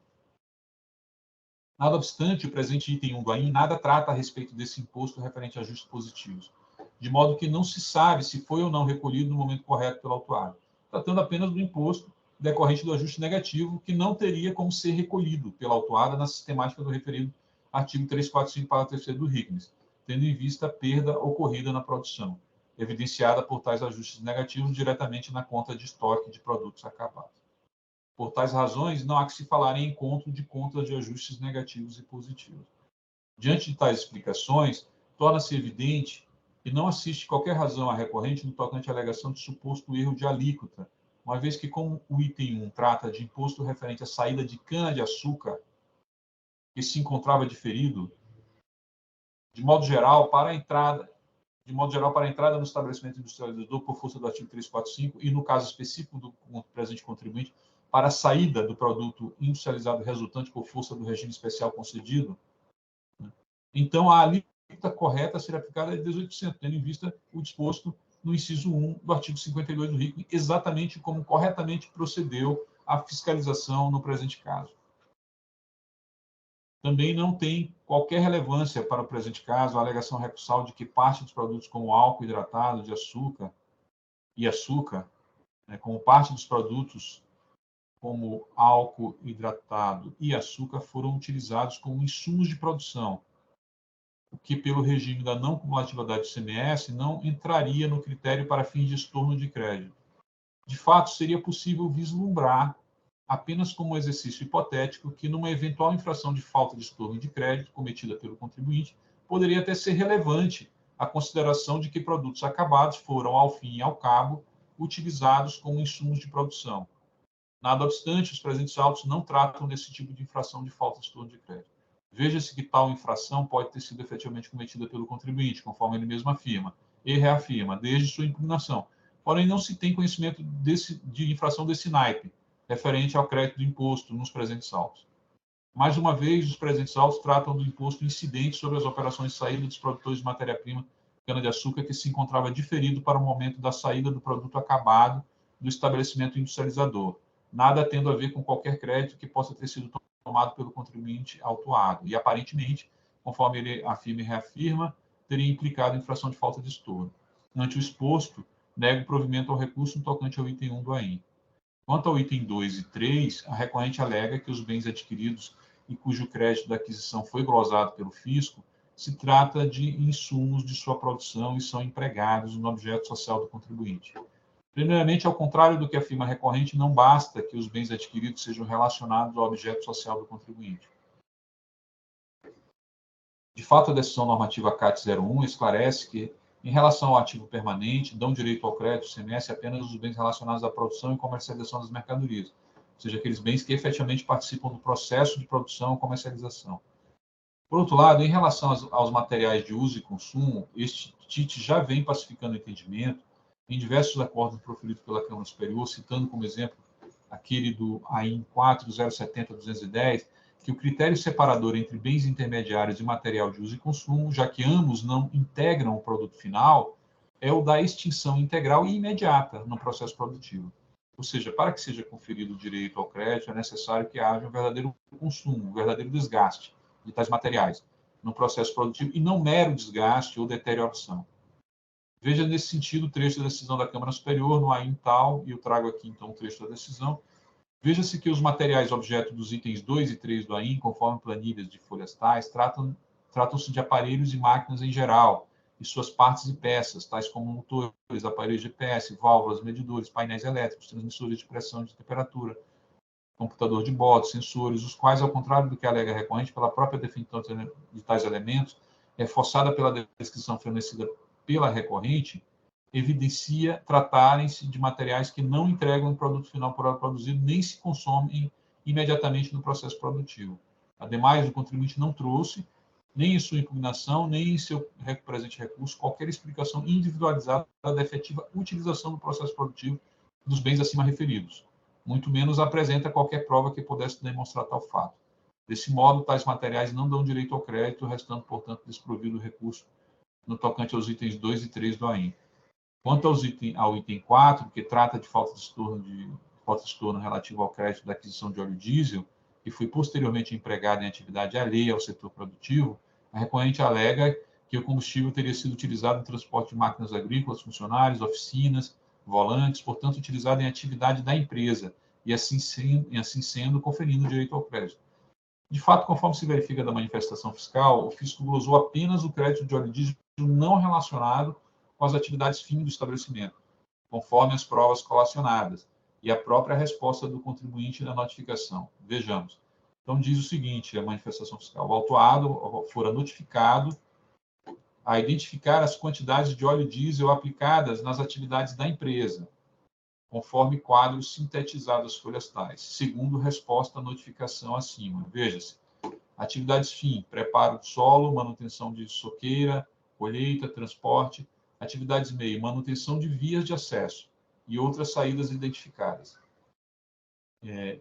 Nada obstante, o presente item 1 do AIN nada trata a respeito desse imposto referente a ajustes positivos, de modo que não se sabe se foi ou não recolhido no momento correto pela autuada, tratando apenas do imposto decorrente do ajuste negativo, que não teria como ser recolhido pela autuada na sistemática do referido artigo 345, parágrafo 3º do RICMS, tendo em vista a perda ocorrida na produção, evidenciada por tais ajustes negativos diretamente na conta de estoque de produtos acabados. Por tais razões, não há que se falar em encontro de contas de ajustes negativos e positivos. Diante de tais explicações, torna-se evidente que não assiste qualquer razão à recorrente no tocante à alegação de suposto erro de alíquota, uma vez que, como o item 1 trata de imposto referente à saída de cana-de-açúcar, que se encontrava diferido, de modo geral, para a entrada no estabelecimento industrializador por força do artigo 345 e, no caso específico do presente contribuinte, para a saída do produto industrializado resultante por força do regime especial concedido, então a alíquota correta será aplicada de 18%, tendo em vista o disposto no inciso 1 do artigo 52 do RICM, exatamente como corretamente procedeu a fiscalização no presente caso. Também não tem qualquer relevância para o presente caso a alegação recursal de que parte dos produtos como álcool hidratado de açúcar e açúcar, né, como parte dos produtos como álcool hidratado e açúcar foram utilizados como insumos de produção, o que, pelo regime da não cumulatividade do ICMS, não entraria no critério para fins de estorno de crédito. De fato, seria possível vislumbrar, apenas como um exercício hipotético, que numa eventual infração de falta de estorno de crédito cometida pelo contribuinte, poderia até ser relevante a consideração de que produtos acabados foram, ao fim e ao cabo, utilizados como insumos de produção. Nada obstante, os presentes autos não tratam desse tipo de infração de falta de estorno de crédito. Veja-se que tal infração pode ter sido efetivamente cometida pelo contribuinte, conforme ele mesmo afirma, e reafirma, desde sua impugnação. Porém, não se tem conhecimento de infração desse naipe, referente ao crédito do imposto nos presentes autos. Mais uma vez, os presentes autos tratam do imposto incidente sobre as operações de saída dos produtores de matéria-prima cana-de-açúcar que se encontrava diferido para o momento da saída do produto acabado do estabelecimento industrializador, nada tendo a ver com qualquer crédito que possa ter sido tomado pelo contribuinte autuado, e aparentemente, conforme ele afirma e reafirma, teria implicado infração de falta de estorno. Ante o exposto, nego o provimento ao recurso no tocante ao item 1 do AIM. Quanto ao item 2 e 3, a recorrente alega que os bens adquiridos e cujo crédito da aquisição foi glosado pelo fisco se trata de insumos de sua produção e são empregados no objeto social do contribuinte. Primeiramente, ao contrário do que afirma a recorrente, não basta que os bens adquiridos sejam relacionados ao objeto social do contribuinte. De fato, a decisão normativa CAT 01 esclarece que, em relação ao ativo permanente, dão direito ao crédito CMS apenas os bens relacionados à produção e comercialização das mercadorias, ou seja, aqueles bens que efetivamente participam do processo de produção e comercialização. Por outro lado, em relação aos materiais de uso e consumo, este TIT já vem pacificando o entendimento em diversos acordos proferidos pela Câmara Superior, citando como exemplo aquele do AIN 4.070.210, que o critério separador entre bens intermediários e material de uso e consumo, já que ambos não integram o produto final, é o da extinção integral e imediata no processo produtivo. Ou seja, para que seja conferido o direito ao crédito, é necessário que haja um verdadeiro consumo, um verdadeiro desgaste de tais materiais no processo produtivo e não mero desgaste ou deterioração. Veja nesse sentido o trecho da decisão da Câmara Superior no AIN tal, e eu trago aqui então o trecho da decisão. Veja-se que os materiais objeto dos itens 2 e 3 do AIN, conforme planilhas de folhas tais, tratam-se de aparelhos e máquinas em geral, e suas partes e peças, tais como motores, aparelhos GPS, válvulas, medidores, painéis elétricos, transmissores de pressão e de temperatura, computador de bordo, sensores, os quais, ao contrário do que alega a recorrente, pela própria definição de tais elementos, reforçada pela descrição fornecida pela recorrente, evidencia tratarem-se de materiais que não entregam o produto final por ela produzido, nem se consomem imediatamente no processo produtivo. Ademais, o contribuinte não trouxe, nem em sua impugnação, nem em seu presente recurso, qualquer explicação individualizada da efetiva utilização do processo produtivo dos bens acima referidos. Muito menos apresenta qualquer prova que pudesse demonstrar tal fato. Desse modo, tais materiais não dão direito ao crédito, restando, portanto, desprovido o recurso no tocante aos itens 2 e 3 do AIN. Quanto ao item 4, que trata de falta de estorno relativo ao crédito da aquisição de óleo diesel, que foi posteriormente empregado em atividade alheia ao setor produtivo, a recorrente alega que o combustível teria sido utilizado no transporte de máquinas agrícolas, funcionários, oficinas, volantes, portanto, utilizado em atividade da empresa, e assim sendo, conferindo direito ao crédito. De fato, conforme se verifica da manifestação fiscal, o fisco glosou apenas o crédito de óleo diesel não relacionado com as atividades fim do estabelecimento, conforme as provas colacionadas e a própria resposta do contribuinte na notificação. Vejamos. Então, diz o seguinte, a manifestação fiscal: o autuado fora notificado a identificar as quantidades de óleo diesel aplicadas nas atividades da empresa, conforme quadros sintetizados folhas tais, segundo resposta à notificação acima. Veja-se: atividades fim, preparo do solo, manutenção de soqueira, colheita, transporte; atividades meio, manutenção de vias de acesso e outras saídas identificadas.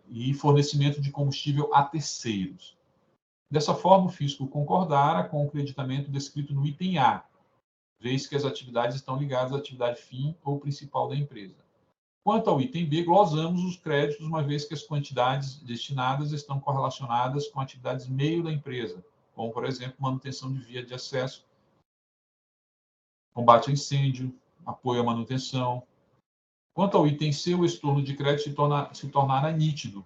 E fornecimento de combustível a terceiros. Dessa forma, o fisco concordara com o creditamento descrito no item A, vez que as atividades estão ligadas à atividade fim ou principal da empresa. Quanto ao item B, glosamos os créditos, uma vez que as quantidades destinadas estão correlacionadas com atividades meio da empresa, como, por exemplo, manutenção de via de acesso, combate a incêndio, apoio à manutenção, Quanto ao item C, o estorno de crédito se tornará nítido,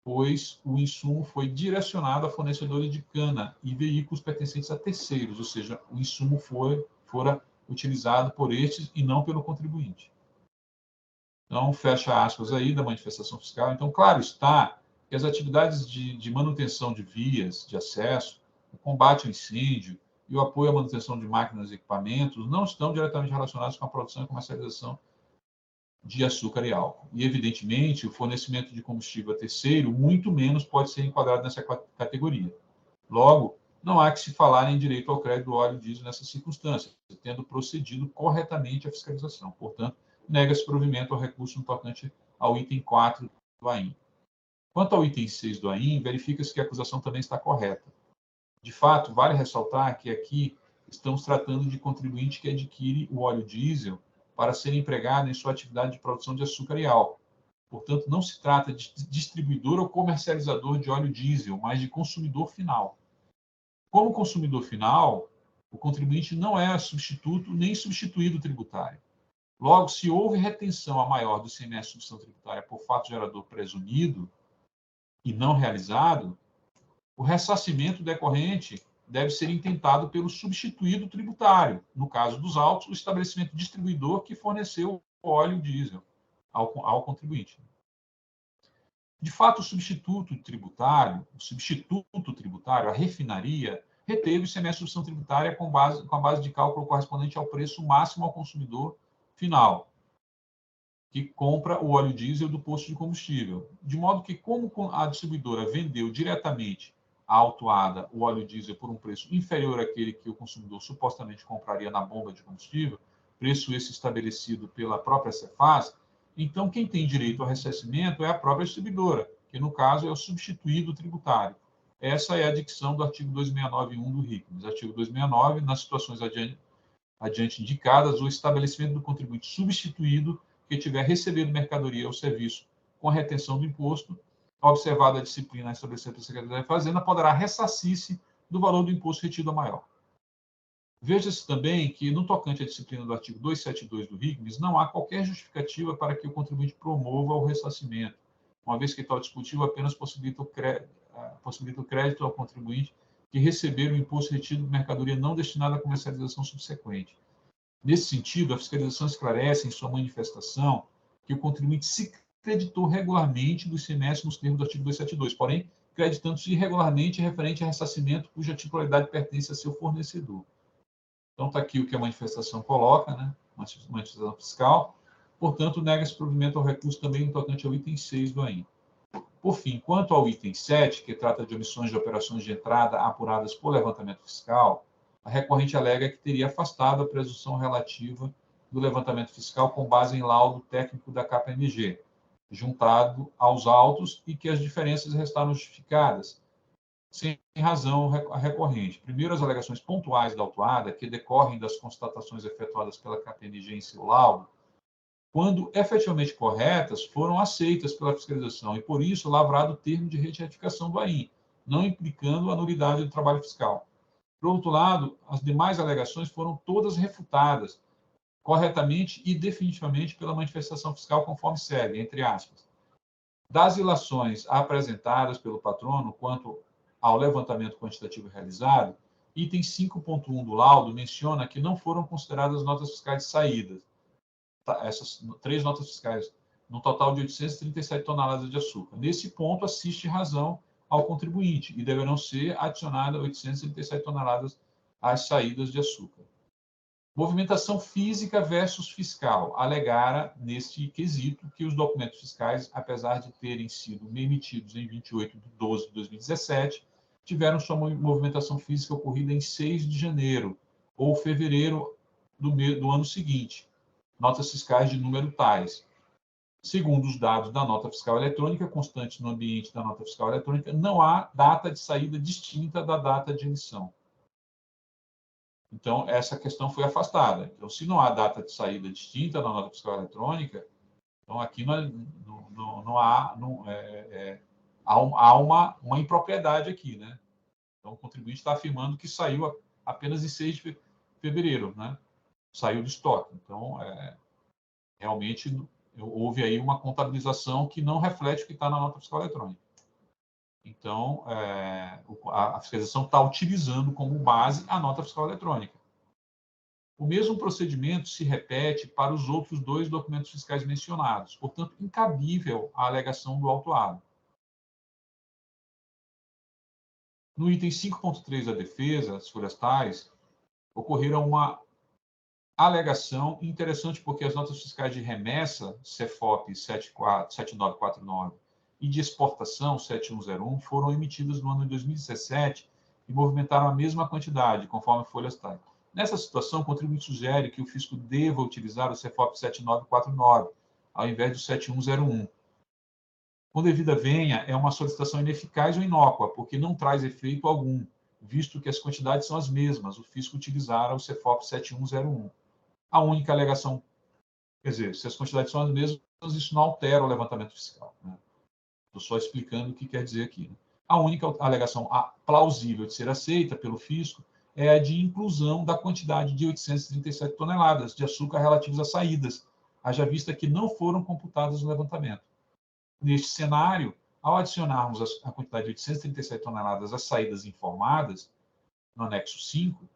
pois o insumo foi direcionado a fornecedores de cana e veículos pertencentes a terceiros, ou seja, o insumo fora utilizado por estes e não pelo contribuinte. Então, fecha aspas aí da manifestação fiscal. Então, claro está que as atividades de manutenção de vias de acesso, o combate ao incêndio e o apoio à manutenção de máquinas e equipamentos não estão diretamente relacionados com a produção e comercialização de açúcar e álcool. E, evidentemente, o fornecimento de combustível a terceiro, muito menos pode ser enquadrado nessa categoria. Logo, não há que se falar em direito ao crédito do óleo diesel nessa circunstância, tendo procedido corretamente a fiscalização. Portanto, nega-se provimento ao recurso no tocante ao item 4 do AIM. Quanto ao item 6 do AIM, verifica-se que a acusação também está correta. De fato, vale ressaltar que aqui estamos tratando de contribuinte que adquire o óleo diesel para ser empregado em sua atividade de produção de açúcar e álcool. Portanto, não se trata de distribuidor ou comercializador de óleo diesel, mas de consumidor final. Como consumidor final, o contribuinte não é substituto nem substituído tributário. Logo, se houve retenção a maior do ICMS de substituição tributária por fato gerador presumido e não realizado, o ressarcimento decorrente deve ser intentado pelo substituído tributário, no caso dos autos, o estabelecimento distribuidor que forneceu o óleo diesel ao contribuinte. De fato, o substituto tributário, a refinaria, reteve o ICMS de substituição tributária com a base de cálculo correspondente ao preço máximo ao consumidor final, que compra o óleo diesel do posto de combustível. De modo que, como a distribuidora vendeu diretamente à autuada o óleo diesel por um preço inferior àquele que o consumidor supostamente compraria na bomba de combustível, preço esse estabelecido pela própria Cefaz, então quem tem direito ao ressarcimento é a própria distribuidora, que no caso é o substituído tributário. Essa é a dicção do artigo 269.1 do RICMES. Artigo 269, nas situações adiante indicadas, o estabelecimento do contribuinte substituído que tiver recebido mercadoria ou serviço com a retenção do imposto, observada a disciplina estabelecida pela Secretaria da Fazenda, poderá ressarcir-se do valor do imposto retido a maior. Veja-se também que, no tocante à disciplina do artigo 272 do RICMES, não há qualquer justificativa para que o contribuinte promova o ressarcimento, uma vez que tal dispositivo apenas possibilita o crédito ao contribuinte que receber o imposto retido de mercadoria não destinada à comercialização subsequente. Nesse sentido, a fiscalização esclarece em sua manifestação que o contribuinte se creditou regularmente do ICMS nos termos do artigo 272, porém, creditando-se irregularmente referente a ressarcimento cuja titularidade pertence a seu fornecedor. Então, está aqui o que a manifestação coloca, né? Manifestação fiscal. Portanto, nega-se provimento ao recurso também no tocante ao item 6 do AIM. Por fim, quanto ao item 7, que trata de omissões de operações de entrada apuradas por levantamento fiscal, a recorrente alega que teria afastado a presunção relativa do levantamento fiscal com base em laudo técnico da KPMG, juntado aos autos, e que as diferenças restaram justificadas, sem razão a recorrente. Primeiro, as alegações pontuais da autuada, que decorrem das constatações efetuadas pela KPMG em seu laudo, quando efetivamente corretas, foram aceitas pela fiscalização e, por isso, lavrado o termo de retificação do AIM, não implicando a nulidade do trabalho fiscal. Por outro lado, as demais alegações foram todas refutadas corretamente e definitivamente pela manifestação fiscal conforme segue, entre aspas. Das ilações apresentadas pelo patrono quanto ao levantamento quantitativo realizado, item 5.1 do laudo menciona que não foram consideradas notas fiscais de saídas, essas 3 notas fiscais, no total de 837 toneladas de açúcar. Nesse ponto, assiste razão ao contribuinte e deverão ser adicionadas 837 toneladas às saídas de açúcar. Movimentação física versus fiscal. Alegara, neste quesito, que os documentos fiscais, apesar de terem sido emitidos em 28 de 12 de 2017, tiveram sua movimentação física ocorrida em 6 de janeiro ou fevereiro do ano seguinte. Notas fiscais de número tais. Segundo os dados da nota fiscal eletrônica, constantes no ambiente da nota fiscal eletrônica, não há data de saída distinta da data de emissão. Então, essa questão foi afastada. Então, se não há data de saída distinta na nota fiscal eletrônica, então aqui há uma impropriedade aqui, né? Então, o contribuinte está afirmando que saiu apenas em 6 de fevereiro, né? Saiu do estoque. Então, realmente houve aí uma contabilização que não reflete o que está na nota fiscal eletrônica. Então, a fiscalização está utilizando como base a nota fiscal eletrônica. O mesmo procedimento se repete para os outros 2 documentos fiscais mencionados, portanto, incabível a alegação do autuado. No item 5.3 da defesa, as folhas tais, ocorreram uma alegação interessante, porque as notas fiscais de remessa, CEFOP 7949, e de exportação, 7101, foram emitidas no ano de 2017 e movimentaram a mesma quantidade, conforme folhas tais. Nessa situação, o contribuinte sugere que o fisco deva utilizar o CEFOP 7949, ao invés do 7101. Com devida venha, é uma solicitação ineficaz ou inócua, porque não traz efeito algum, visto que as quantidades são as mesmas, o fisco utilizara o CEFOP 7101. A única alegação, quer dizer, se as quantidades são as mesmas, isso não altera o levantamento fiscal. Estou só explicando o que quer dizer aqui. A única alegação plausível de ser aceita pelo fisco é a de inclusão da quantidade de 837 toneladas de açúcar relativas às saídas, haja vista que não foram computadas no levantamento. Neste cenário, ao adicionarmos a quantidade de 837 toneladas às saídas informadas, no anexo 5,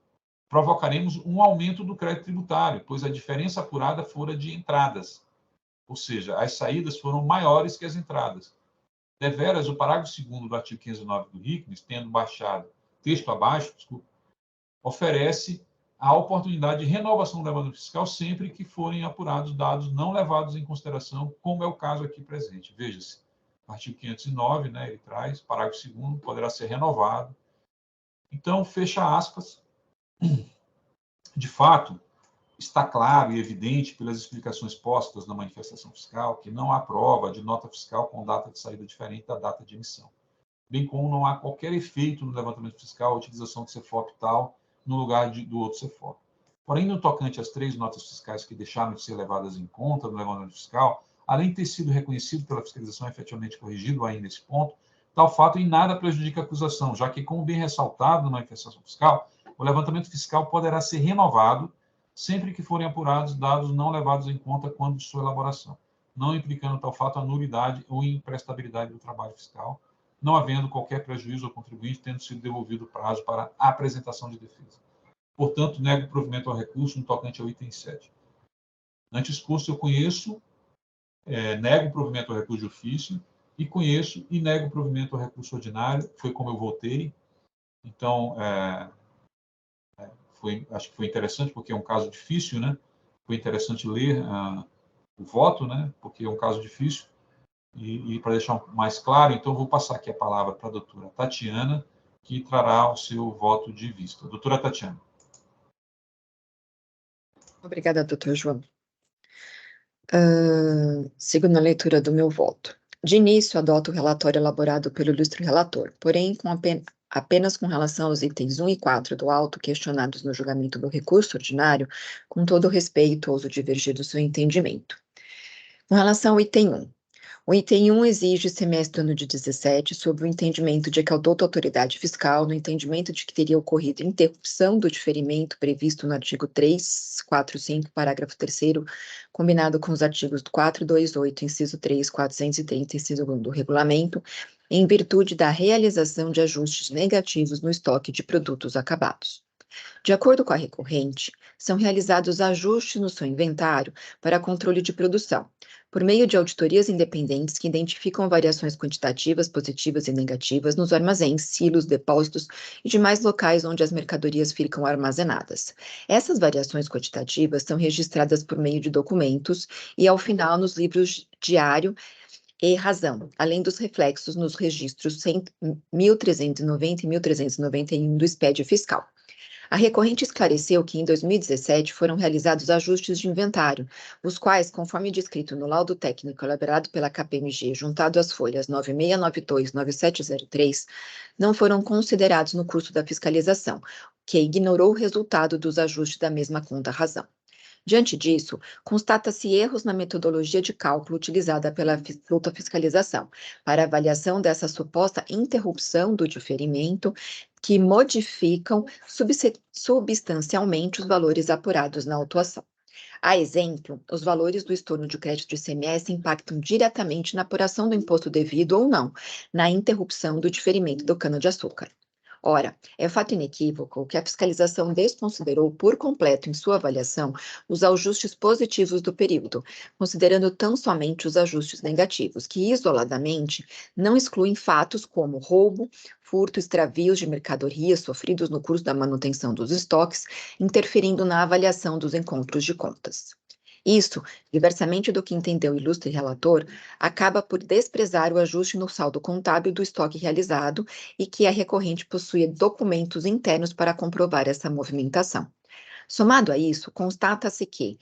provocaremos um aumento do crédito tributário, pois a diferença apurada fora de entradas, ou seja, as saídas foram maiores que as entradas. Deveras, o parágrafo 2º do artigo 509 do RICNES, tendo baixado texto abaixo, oferece a oportunidade de renovação do levantamento fiscal sempre que forem apurados dados não levados em consideração, como é o caso aqui presente. Veja-se, artigo 509, ele traz, parágrafo 2º, poderá ser renovado. Então, fecha aspas. De fato, está claro e evidente pelas explicações postas na manifestação fiscal que não há prova de nota fiscal com data de saída diferente da data de emissão, bem como não há qualquer efeito no levantamento fiscal a utilização de CEFOP tal no lugar do outro CEFOP. Porém, no tocante às 3 notas fiscais que deixaram de ser levadas em conta no levantamento fiscal, além de ter sido reconhecido pela fiscalização efetivamente corrigido ainda nesse ponto, tal fato em nada prejudica a acusação, já que, como bem ressaltado na manifestação fiscal, o levantamento fiscal poderá ser renovado sempre que forem apurados dados não levados em conta quando de sua elaboração, não implicando tal fato a nulidade ou imprestabilidade do trabalho fiscal, não havendo qualquer prejuízo ao contribuinte, tendo sido devolvido o prazo para a apresentação de defesa. Portanto, nego o provimento ao recurso no tocante ao item 7. Antes custo, eu conheço, nego o provimento ao recurso de ofício, e conheço e nego o provimento ao recurso ordinário, foi como eu votei. Então, acho que foi interessante, porque é um caso difícil, Foi interessante ler o voto, Porque é um caso difícil. E para deixar mais claro, então, vou passar aqui a palavra para a doutora Tatiana, que trará o seu voto de vista. Doutora Tatiana. Obrigada, doutor João. Sigo na leitura do meu voto. De início, adoto o relatório elaborado pelo ilustre relator, porém, apenas com relação aos itens 1 e 4 do auto questionados no julgamento do recurso ordinário, com todo o respeito, ouso divergir do seu entendimento. Com relação ao item 1, o item 1 exige semestre do ano de 17 sob o entendimento de que a autoridade fiscal, no entendimento de que teria ocorrido interrupção do diferimento previsto no artigo 345, parágrafo 3º, combinado com os artigos 428, inciso 3, 430, inciso 1 do regulamento, em virtude da realização de ajustes negativos no estoque de produtos acabados. De acordo com a recorrente, são realizados ajustes no seu inventário para controle de produção, por meio de auditorias independentes que identificam variações quantitativas, positivas e negativas nos armazéns, silos, depósitos e demais locais onde as mercadorias ficam armazenadas. Essas variações quantitativas são registradas por meio de documentos e, ao final, nos livros diário e razão, além dos reflexos nos registros 1390 e 1391 do SPED fiscal. A recorrente esclareceu que, em 2017, foram realizados ajustes de inventário, os quais, conforme descrito no laudo técnico elaborado pela KPMG, juntado às folhas 9692 e 9703, não foram considerados no curso da fiscalização, que ignorou o resultado dos ajustes da mesma conta-razão. Diante disso, constata-se erros na metodologia de cálculo utilizada pela fiscalização para avaliação dessa suposta interrupção do diferimento, que modificam substancialmente os valores apurados na autuação. A exemplo, os valores do estorno de crédito de ICMS impactam diretamente na apuração do imposto devido ou não, na interrupção do diferimento do cana-de-açúcar. Ora, é fato inequívoco que a fiscalização desconsiderou por completo em sua avaliação os ajustes positivos do período, considerando tão somente os ajustes negativos, que isoladamente não excluem fatos como roubo, furto, extravios de mercadorias sofridos no curso da manutenção dos estoques, interferindo na avaliação dos encontros de contas. Isso, diversamente do que entendeu o ilustre relator, acaba por desprezar o ajuste no saldo contábil do estoque realizado e que a recorrente possui documentos internos para comprovar essa movimentação. Somado a isso, constata-se que,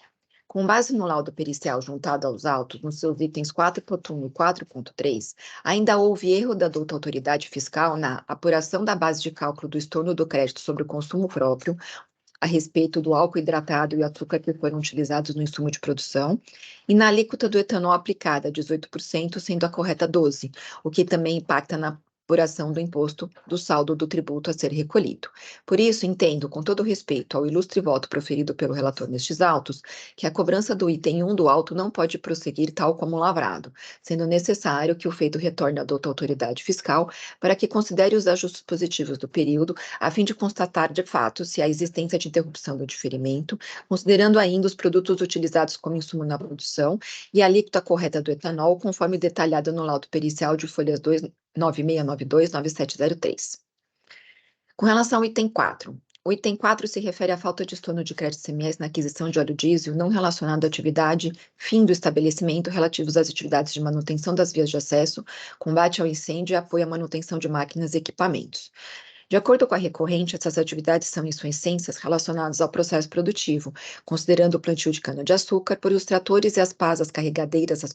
com base no laudo pericial juntado aos autos, nos seus itens 4.1 e 4.3, ainda houve erro da douta autoridade fiscal na apuração da base de cálculo do estorno do crédito sobre o consumo próprio, a respeito do álcool hidratado e açúcar que foram utilizados no insumo de produção, e na alíquota do etanol aplicada, 18%, sendo a correta 12%, o que também impacta na apuração do imposto do saldo do tributo a ser recolhido. Por isso, entendo, com todo respeito ao ilustre voto proferido pelo relator nestes autos, que a cobrança do item 1 do auto não pode prosseguir tal como lavrado, sendo necessário que o feito retorne à douta autoridade fiscal para que considere os ajustes positivos do período, a fim de constatar de fato se há existência de interrupção do diferimento, considerando ainda os produtos utilizados como insumo na produção e a alíquota correta do etanol, conforme detalhado no laudo pericial de folhas 9692-9703. Com relação ao item 4, o item 4 se refere à falta de estorno de crédito ICMS na aquisição de óleo diesel não relacionado à atividade, fim do estabelecimento relativos às atividades de manutenção das vias de acesso, combate ao incêndio e apoio à manutenção de máquinas e equipamentos. De acordo com a recorrente, essas atividades são, em sua essência, relacionadas ao processo produtivo, considerando o plantio de cana-de-açúcar por os tratores e as pás, as carregadeiras, as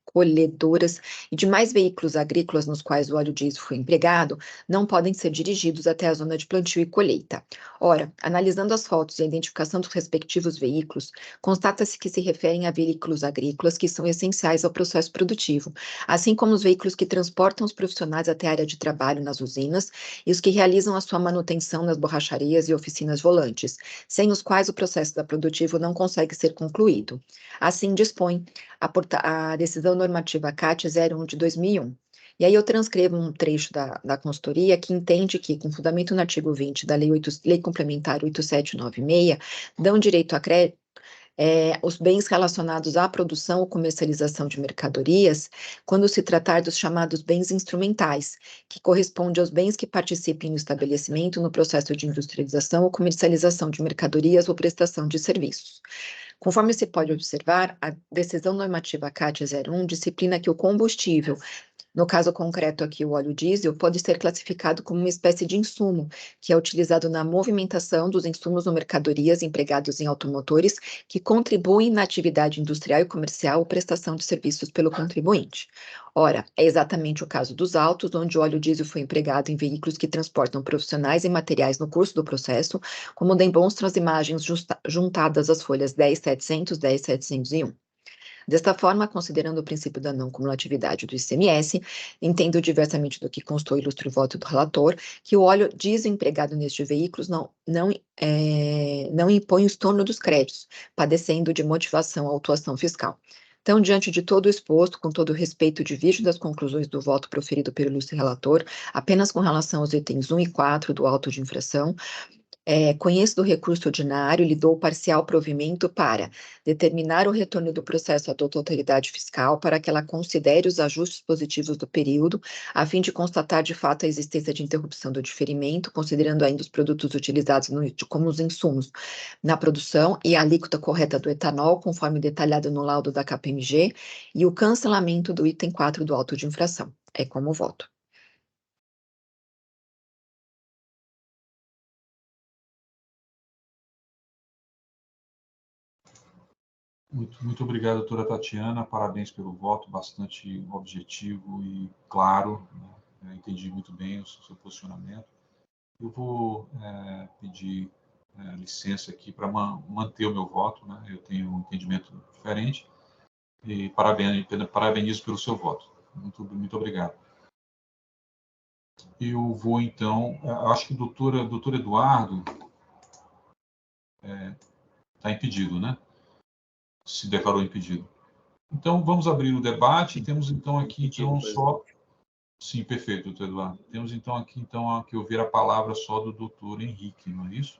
colhedoras e demais veículos agrícolas nos quais o óleo diesel foi empregado, não podem ser dirigidos até a zona de plantio e colheita. Ora, analisando as fotos e a identificação dos respectivos veículos, constata-se que se referem a veículos agrícolas que são essenciais ao processo produtivo, assim como os veículos que transportam os profissionais até a área de trabalho nas usinas e os que realizam a sua manutenção nas borracharias e oficinas volantes, sem os quais o processo da produtivo não consegue ser concluído. Assim dispõe a decisão normativa CAT 01 de 2001. E aí eu transcrevo um trecho da consultoria que entende que, com fundamento no artigo 20 da Lei Complementar 8796, dão direito a crédito os bens relacionados à produção ou comercialização de mercadorias, quando se tratar dos chamados bens instrumentais, que corresponde aos bens que participem no estabelecimento no processo de industrialização ou comercialização de mercadorias ou prestação de serviços. Conforme se pode observar, a decisão normativa CAT 01 disciplina que o combustível, no caso concreto aqui, o óleo diesel, pode ser classificado como uma espécie de insumo, que é utilizado na movimentação dos insumos ou mercadorias empregados em automotores que contribuem na atividade industrial e comercial ou prestação de serviços pelo contribuinte. Ora, é exatamente o caso dos autos, onde o óleo diesel foi empregado em veículos que transportam profissionais e materiais no curso do processo, como demonstram as imagens juntadas às folhas 10.700 e 10.701. Desta forma, considerando o princípio da não cumulatividade do ICMS, entendo diversamente do que constou o ilustre voto do relator, que o óleo diesel empregado nestes veículos não impõe o estorno dos créditos, padecendo de motivação à autuação fiscal. Então, diante de todo o exposto, com todo o respeito, divirjo das conclusões do voto proferido pelo ilustre relator, apenas com relação aos itens 1 e 4 do auto de infração, conheço do recurso ordinário, lhe dou parcial provimento para determinar o retorno do processo à douta autoridade fiscal para que ela considere os ajustes positivos do período, a fim de constatar de fato a existência de interrupção do diferimento, considerando ainda os produtos utilizados como os insumos na produção e a alíquota correta do etanol, conforme detalhado no laudo da KPMG, e o cancelamento do item 4 do auto de infração. É como voto. Muito obrigado, doutora Tatiana. Parabéns pelo voto, bastante objetivo e claro. Né? Eu entendi muito bem o seu posicionamento. Eu vou pedir licença aqui para manter o meu voto. Né? Eu tenho um entendimento diferente e parabenizo pelo seu voto. Muito obrigado. Eu vou, então, acho que o doutor Eduardo está impedido, né? se declarou impedido. Então, vamos abrir o debate. Temos, então, aqui só... Sim, perfeito, doutor Eduardo. Temos, então, aqui que ouvir a palavra só do doutor Henrique, não é isso?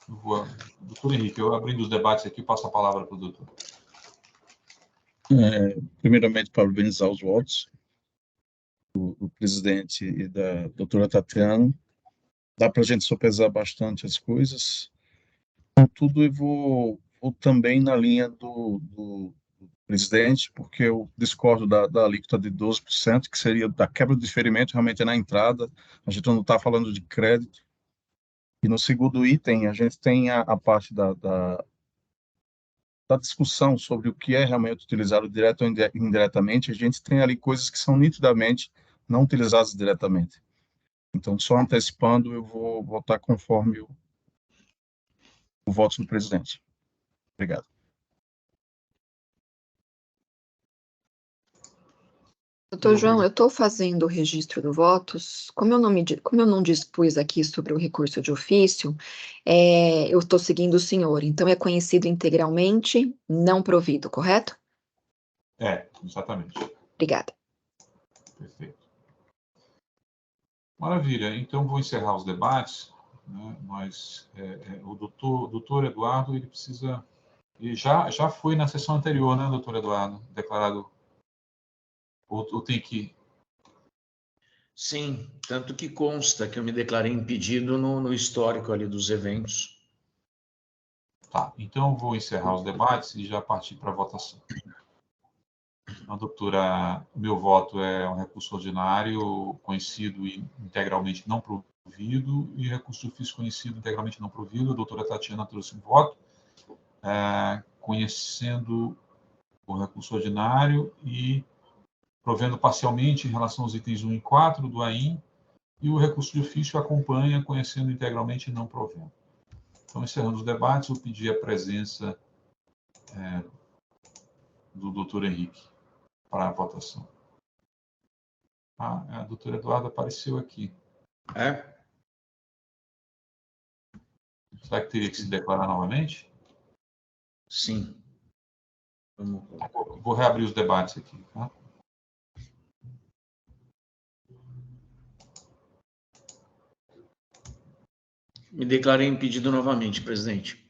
Doutor Henrique, eu abrindo os debates aqui, passo a palavra para o doutor. Primeiramente, parabenizar os votos do presidente e da doutora Tatiana. Dá para a gente sopesar bastante as coisas. Contudo, eu vou também na linha do presidente, porque eu discordo da alíquota de 12%, que seria da quebra do diferimento, realmente é na entrada. A gente não está falando de crédito. E no segundo item, a gente tem a parte da discussão sobre o que é realmente utilizado direto ou indiretamente. A gente tem ali coisas que são nitidamente não utilizadas diretamente. Então, só antecipando, eu vou votar conforme o voto do presidente. Obrigado. Doutor João, eu estou fazendo o registro de votos. Como eu não dispus aqui sobre o recurso de ofício, eu estou seguindo o senhor. Então, é conhecido integralmente, não provido, correto? Exatamente. Obrigada. Perfeito. Maravilha. Então, vou encerrar os debates, né? Mas o doutor Eduardo, ele precisa... Ele já foi na sessão anterior, né, doutor Eduardo? Declarado... Ou tem que... Sim, tanto que consta que eu me declarei impedido no histórico ali dos eventos. Tá, então vou encerrar os debates e já partir para a votação. A doutora, meu voto é um recurso ordinário conhecido e integralmente não provido e recurso de ofício conhecido integralmente não provido. A doutora Tatiana trouxe um voto conhecendo o recurso ordinário e provendo parcialmente em relação aos itens 1 e 4 do AIM, e o recurso de ofício acompanha, conhecendo integralmente e não provendo. Então, encerrando os debates, eu pedi a presença do doutor Henrique para a votação. A doutora Eduarda apareceu aqui. Será que teria que se declarar novamente? Sim. Vou reabrir os debates aqui, tá? Me declarei impedido novamente, presidente.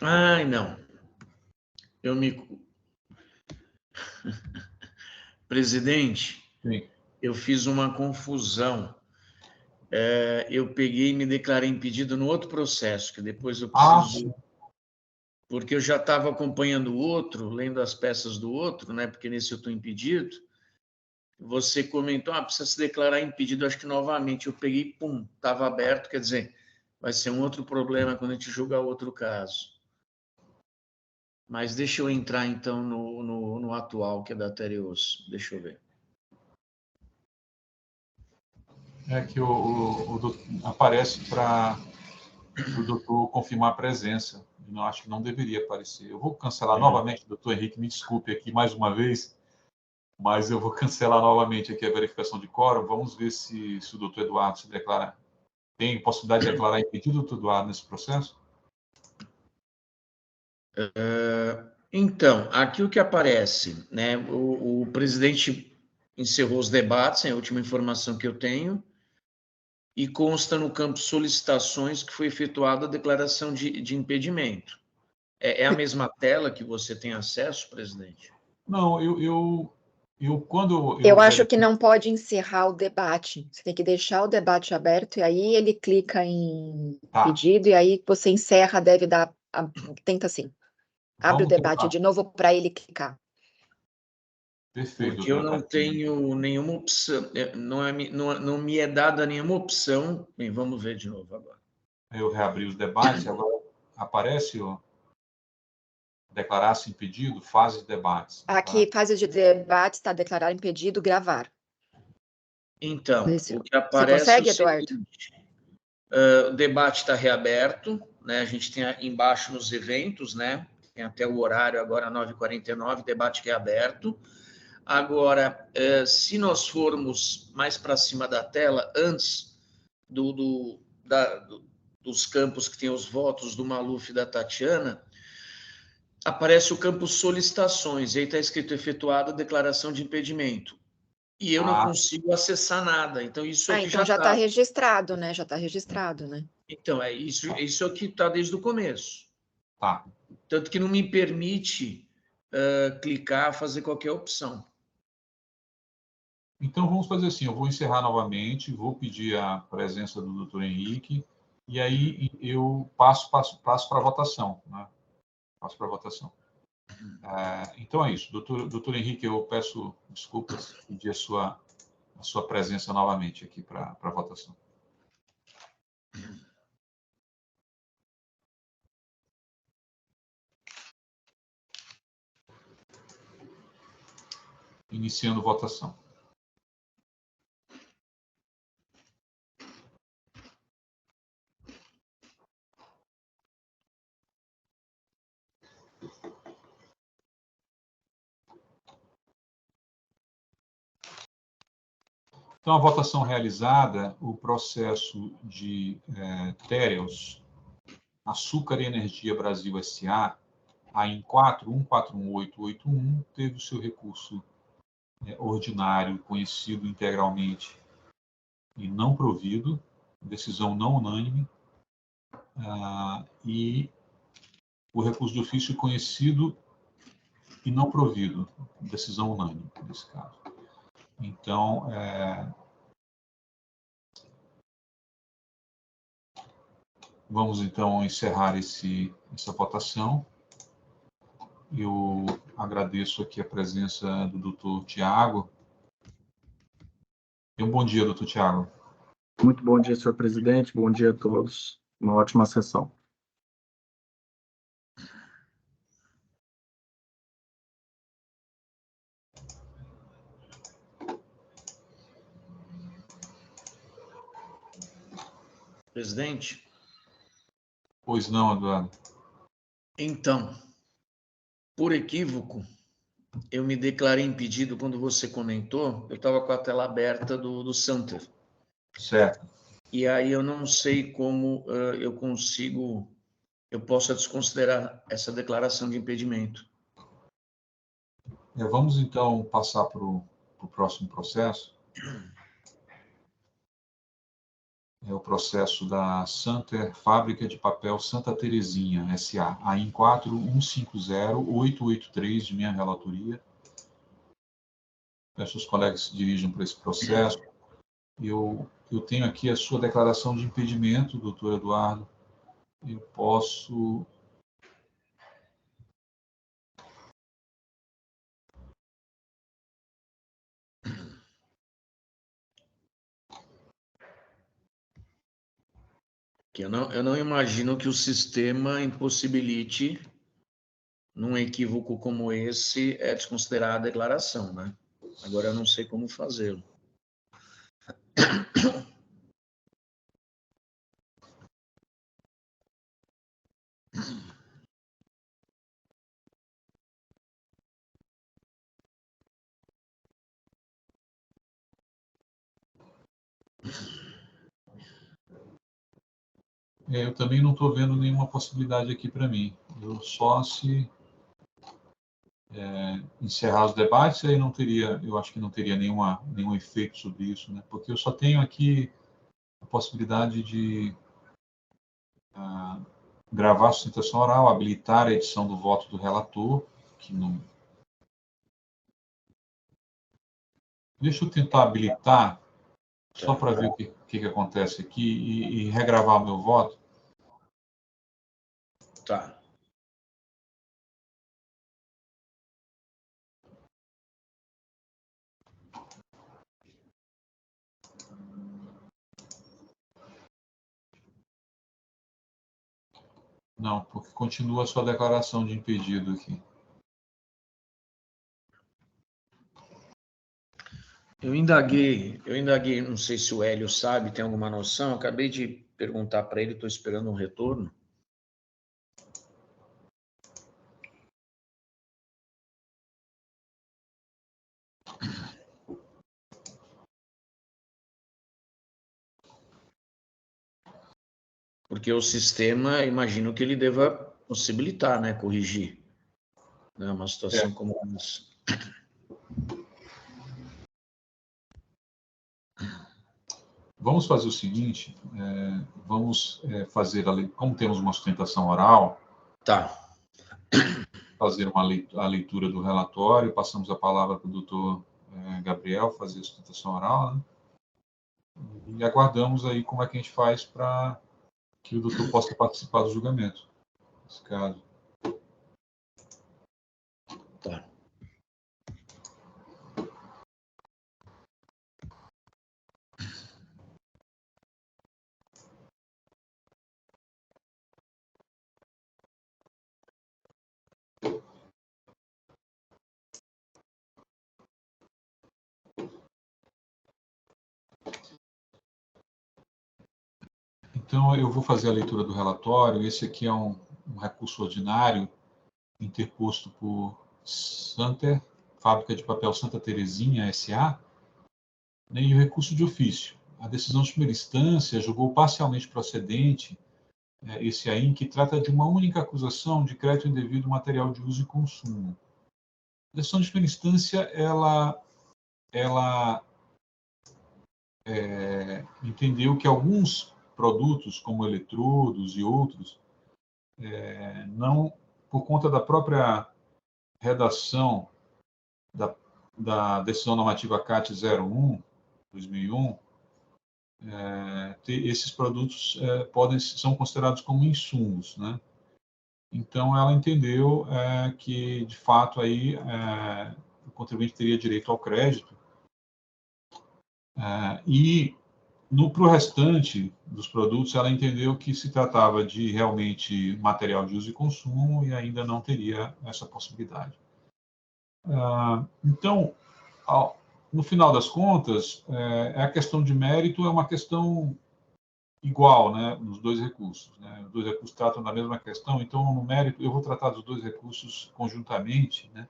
Ai, não. Presidente, Sim. eu fiz uma confusão. Eu peguei e me declarei impedido no outro processo, que depois eu preciso... Porque eu já estava acompanhando o outro, lendo as peças do outro, né? Porque nesse eu estou impedido. Você comentou, precisa se declarar impedido, acho que novamente. Eu peguei, pum, estava aberto, quer dizer, vai ser um outro problema quando a gente julgar outro caso. Mas deixa eu entrar, então, no atual, que é da Tereos. Deixa eu ver. É que aparece para o doutor confirmar a presença. Eu acho que não deveria aparecer. Eu vou cancelar novamente, doutor Henrique, me desculpe aqui mais uma vez, mas eu vou cancelar novamente aqui a verificação de quórum. Vamos ver se o doutor Eduardo se declara. Tem possibilidade de declarar impedido, doutor Eduardo, nesse processo? Então, aqui o que aparece, né? O presidente encerrou os debates, é a última informação que eu tenho, e consta no campo solicitações que foi efetuada a declaração de impedimento. É a mesma tela que você tem acesso, presidente? Não, Eu acho que não pode encerrar o debate. Você tem que deixar o debate aberto e aí ele clica em pedido e aí você encerra, deve dar... Tenta assim. Abre o debate de novo para ele clicar. Perfeito. Porque eu não tenho nenhuma opção, não me é dada nenhuma opção. Bem, vamos ver de novo agora. Eu reabri os debates, agora aparece declarar-se impedido, fase de debates. Aqui, fase de debate, está declarado impedido, gravar. Então, o que aparece... Você consegue, Eduardo? O debate está reaberto, né? A gente tem embaixo nos eventos, né? Tem até o horário agora, 9h49, debate reaberto. Agora, se nós formos mais para cima da tela, antes dos campos que tem os votos do Maluf e da Tatiana, aparece o campo solicitações, e aí está escrito efetuada a declaração de impedimento. E eu não consigo acessar nada. Então, isso aqui então já está registrado, né? Já está registrado, né? Então, isso aqui está desde o começo. Tá. Tanto que não me permite clicar, fazer qualquer opção. Então, vamos fazer assim, eu vou encerrar novamente, vou pedir a presença do doutor Henrique, e aí eu passo para a votação, né? Passo para a votação. Então é isso. Doutor Henrique, eu peço desculpas, pedir a sua presença novamente aqui para a votação. Iniciando votação. Então, a votação realizada, o processo de Tereos, Açúcar e Energia Brasil S.A., AIN 4141881, teve o seu recurso ordinário conhecido integralmente e não provido, decisão não unânime, e o recurso de ofício conhecido e não provido, decisão unânime, nesse caso. Então, vamos então encerrar essa votação. Eu agradeço aqui a presença do doutor Tiago. Um bom dia, doutor Tiago. Muito bom dia, senhor presidente. Bom dia a todos. Uma ótima sessão. Presidente? Pois não, Eduardo. Então, por equívoco, eu me declarei impedido quando você comentou, eu estava com a tela aberta do Santer. Certo. E aí eu não sei como eu posso desconsiderar essa declaração de impedimento. Vamos então passar para o próximo processo. É o processo da Santer Fábrica de Papel Santa Terezinha, S.A., AIN 4150883, de minha relatoria. Peço aos colegas que se dirijam para esse processo. Eu tenho aqui a sua declaração de impedimento, doutor Eduardo. Eu posso... Eu não imagino que o sistema impossibilite, num equívoco como esse, desconsiderar a declaração, né? Agora eu não sei como fazê-lo. Eu também não estou vendo nenhuma possibilidade aqui para mim. Eu só se encerrar os debates, aí não teria, eu acho que não teria nenhum efeito sobre isso, né? Porque eu só tenho aqui a possibilidade de gravar a sustentação oral, habilitar a edição do voto do relator, que não... Deixa eu tentar habilitar, só para ver o que acontece aqui, e regravar o meu voto. Tá. Não, porque continua a sua declaração de impedido aqui. Eu indaguei, não sei se o Hélio sabe, tem alguma noção, acabei de perguntar para ele, estou esperando um retorno. Porque o sistema, imagino que ele deva possibilitar, né, corrigir, né, uma situação como essa. Vamos fazer o seguinte, vamos fazer, como temos uma sustentação oral, Tá. fazer a leitura do relatório, passamos a palavra para o doutor Gabriel fazer a sustentação oral, né? E aguardamos aí como é que a gente faz para que o doutor possa participar do julgamento, nesse caso. Tá. Então, eu vou fazer a leitura do relatório. Esse aqui é um recurso ordinário interposto por Santer, Fábrica de Papel Santa Terezinha, S.A., e o recurso de ofício. A decisão de primeira instância julgou parcialmente procedente esse aí, que trata de uma única acusação de crédito indevido material de uso e consumo. A decisão de primeira instância, ela entendeu que alguns produtos, como eletrodos e outros, não, por conta da própria redação da decisão normativa CAT 01/2001, esses produtos são considerados como insumos, né? Então, ela entendeu que, de fato, aí o contribuinte teria direito ao crédito e para o restante dos produtos, ela entendeu que se tratava de realmente material de uso e consumo e ainda não teria essa possibilidade. Então, no final das contas, a questão de mérito é uma questão igual, né, nos dois recursos, né? Os dois recursos tratam da mesma questão, então, no mérito, eu vou tratar dos dois recursos conjuntamente, né,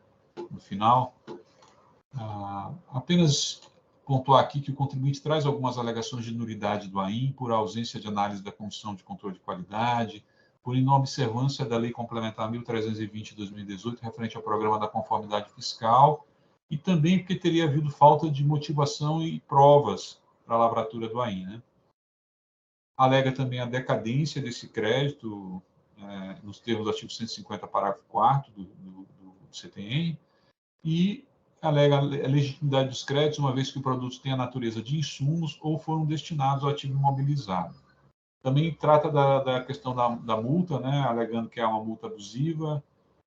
no final. Apenas pontuar aqui que o contribuinte traz algumas alegações de nulidade do AIM por ausência de análise da Comissão de Controle de Qualidade, por inobservância da Lei Complementar 1320 de 2018, referente ao Programa da Conformidade Fiscal, e também porque teria havido falta de motivação e provas para a lavratura do AIM, né? Alega também a decadência desse crédito, nos termos do artigo 150, parágrafo 4º do CTN, e alega a legitimidade dos créditos, uma vez que os produtos têm a natureza de insumos ou foram destinados ao ativo imobilizado. Também trata da questão da multa, né, alegando que é uma multa abusiva,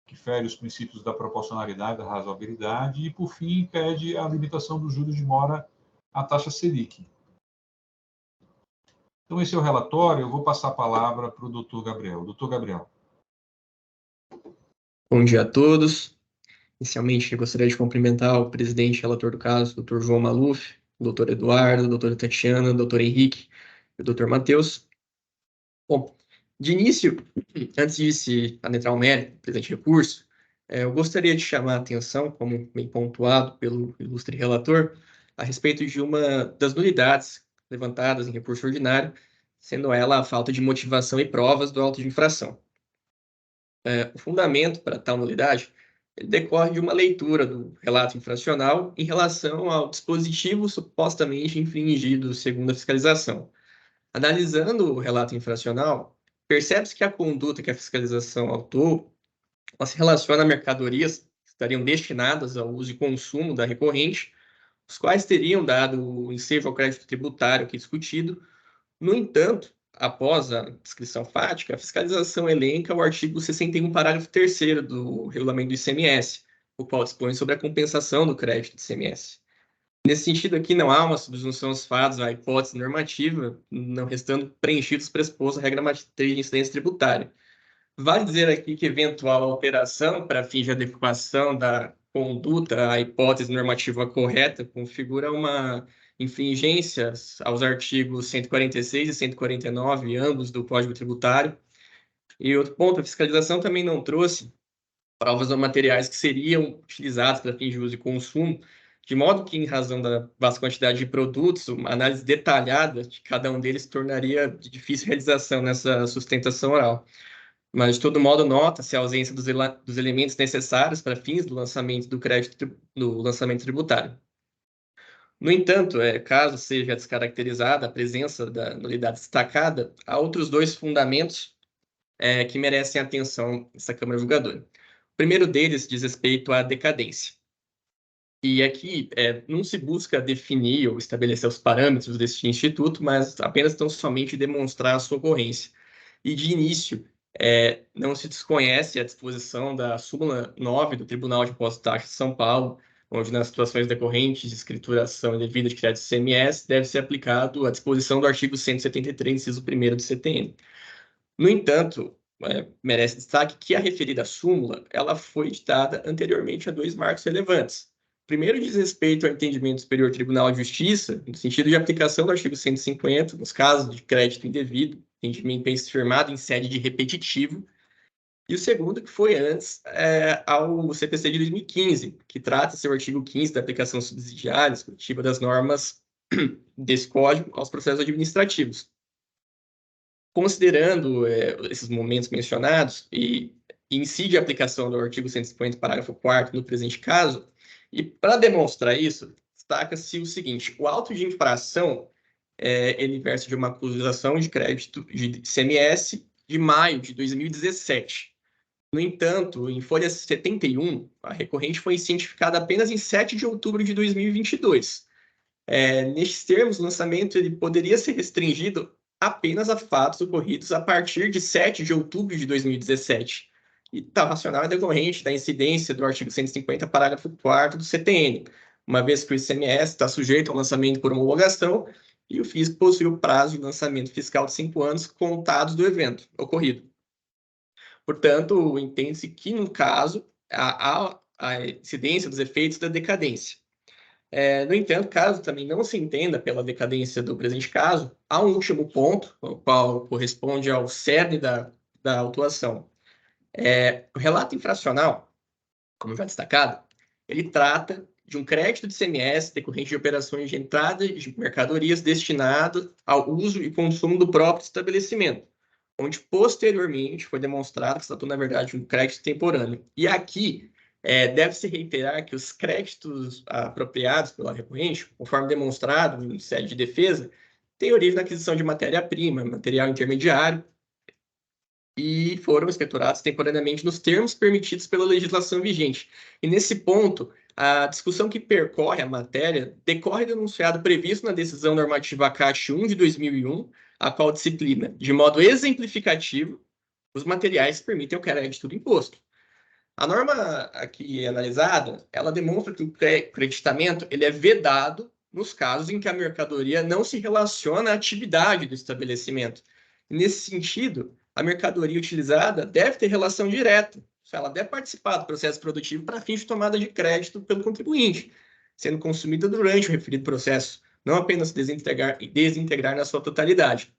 que fere os princípios da proporcionalidade, da razoabilidade, e, por fim, pede a limitação dos juros de mora à taxa Selic. Então, esse é o relatório. Eu vou passar a palavra para o doutor Gabriel. Doutor Gabriel. Bom dia a todos. Inicialmente, eu gostaria de cumprimentar o presidente e relator do caso, doutor João Maluf, o doutor Eduardo, a doutora Tatiana, o doutor Henrique e o doutor Matheus. Bom, de início, antes de se adentrar ao mérito do presente recurso, eu gostaria de chamar a atenção, como bem pontuado pelo ilustre relator, a respeito de uma das nulidades levantadas em recurso ordinário, sendo ela a falta de motivação e provas do auto de infração. O fundamento para tal nulidade ele decorre de uma leitura do relato infracional em relação ao dispositivo supostamente infringido segundo a fiscalização. Analisando o relato infracional, percebe-se que a conduta que a fiscalização autuou ela se relaciona a mercadorias que estariam destinadas ao uso e consumo da recorrente, os quais teriam dado o ensejo ao crédito tributário aqui discutido. No entanto, após a descrição fática, a fiscalização elenca o artigo 61, parágrafo 3º do regulamento do ICMS, o qual dispõe sobre a compensação do crédito de ICMS. Nesse sentido aqui, não há uma subsunção aos fatos à hipótese normativa, não restando preenchidos os pressupostos da regra matriz de incidência tributária. Vale dizer aqui que eventual alteração para fins de adequação da conduta à hipótese normativa correta configura uma infringência aos artigos 146 e 149, ambos do Código Tributário. E outro ponto, a fiscalização também não trouxe provas ou materiais que seriam utilizados para fins de uso e consumo de modo que, em razão da vasta quantidade de produtos, uma análise detalhada de cada um deles tornaria de difícil realização nessa sustentação oral. Mas, de todo modo, nota-se a ausência dos elementos necessários para fins do lançamento do crédito do lançamento tributário. No entanto, caso seja descaracterizada a presença da nulidade destacada, há outros dois fundamentos que merecem atenção dessa Câmara Julgadora. O primeiro deles diz respeito à decadência. E aqui não se busca definir ou estabelecer os parâmetros desse instituto, mas apenas tão somente demonstrar a sua ocorrência. E, de início, não se desconhece a disposição da súmula 9 do Tribunal de Impostos e Taxas de São Paulo, onde, nas situações decorrentes de escrituração indevida de crédito CMS, deve ser aplicado a disposição do artigo 173, inciso 1º do CTN. No entanto, merece destaque que a referida súmula ela foi editada anteriormente a dois marcos relevantes. Primeiro, diz respeito ao entendimento do Superior Tribunal de Justiça, no sentido de aplicação do artigo 150, nos casos de crédito indevido, entendimento firmado em sede de repetitivo. E o segundo, que foi antes, ao CPC de 2015, que trata seu artigo 15 da aplicação subsidiária exclusiva das normas desse código aos processos administrativos. Considerando esses momentos mencionados e incide a aplicação do artigo 150, parágrafo 4º no presente caso, e para demonstrar isso, destaca-se o seguinte: o auto de infração ele versa de uma acusação de crédito de ICMS de maio de 2017. No entanto, em folha 71, a recorrente foi cientificada apenas em 7 de outubro de 2022. Nestes termos, o lançamento ele poderia ser restringido apenas a fatos ocorridos a partir de 7 de outubro de 2017. E tal racional é decorrente da incidência do artigo 150, parágrafo 4º do CTN, uma vez que o ICMS está sujeito ao lançamento por homologação e o fisco possui o prazo de lançamento fiscal de 5 anos contados do evento ocorrido. Portanto, entende-se que, no caso, há a incidência dos efeitos da decadência. No entanto, caso também não se entenda pela decadência do presente caso, há um último ponto, o qual corresponde ao cerne da autuação. O relato infracional, como já destacado, ele trata de um crédito de ICMS decorrente de operações de entrada de mercadorias destinado ao uso e consumo do próprio estabelecimento, onde posteriormente foi demonstrado que se tratou, na verdade, de um crédito temporâneo. E aqui deve-se reiterar que os créditos apropriados pela recorrente, conforme demonstrado em sede de defesa, têm origem na aquisição de matéria-prima, material intermediário, e foram escriturados temporariamente nos termos permitidos pela legislação vigente. E, nesse ponto, a discussão que percorre a matéria decorre do enunciado previsto na decisão normativa CAT 1 de 2001, a qual disciplina, de modo exemplificativo, os materiais que permitem o crédito do imposto. A norma aqui analisada, ela demonstra que o creditamento ele é vedado nos casos em que a mercadoria não se relaciona à atividade do estabelecimento. Nesse sentido, a mercadoria utilizada deve ter relação direta, se ela deve participar do processo produtivo para fins de tomada de crédito pelo contribuinte, sendo consumida durante o referido processo, não apenas desintegrar na sua totalidade.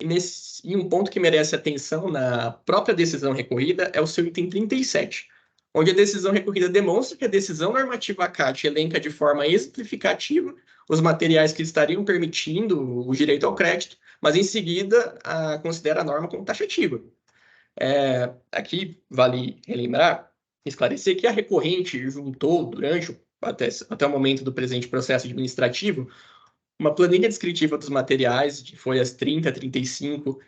E um ponto que merece atenção na própria decisão recorrida é o seu item 37, onde a decisão recorrida demonstra que a decisão normativa CAT elenca de forma exemplificativa os materiais que estariam permitindo o direito ao crédito, mas em seguida considera a norma como taxativa. Aqui vale relembrar, esclarecer que a recorrente juntou durante até o momento do presente processo administrativo uma planilha descritiva dos materiais de folhas 30 a 35,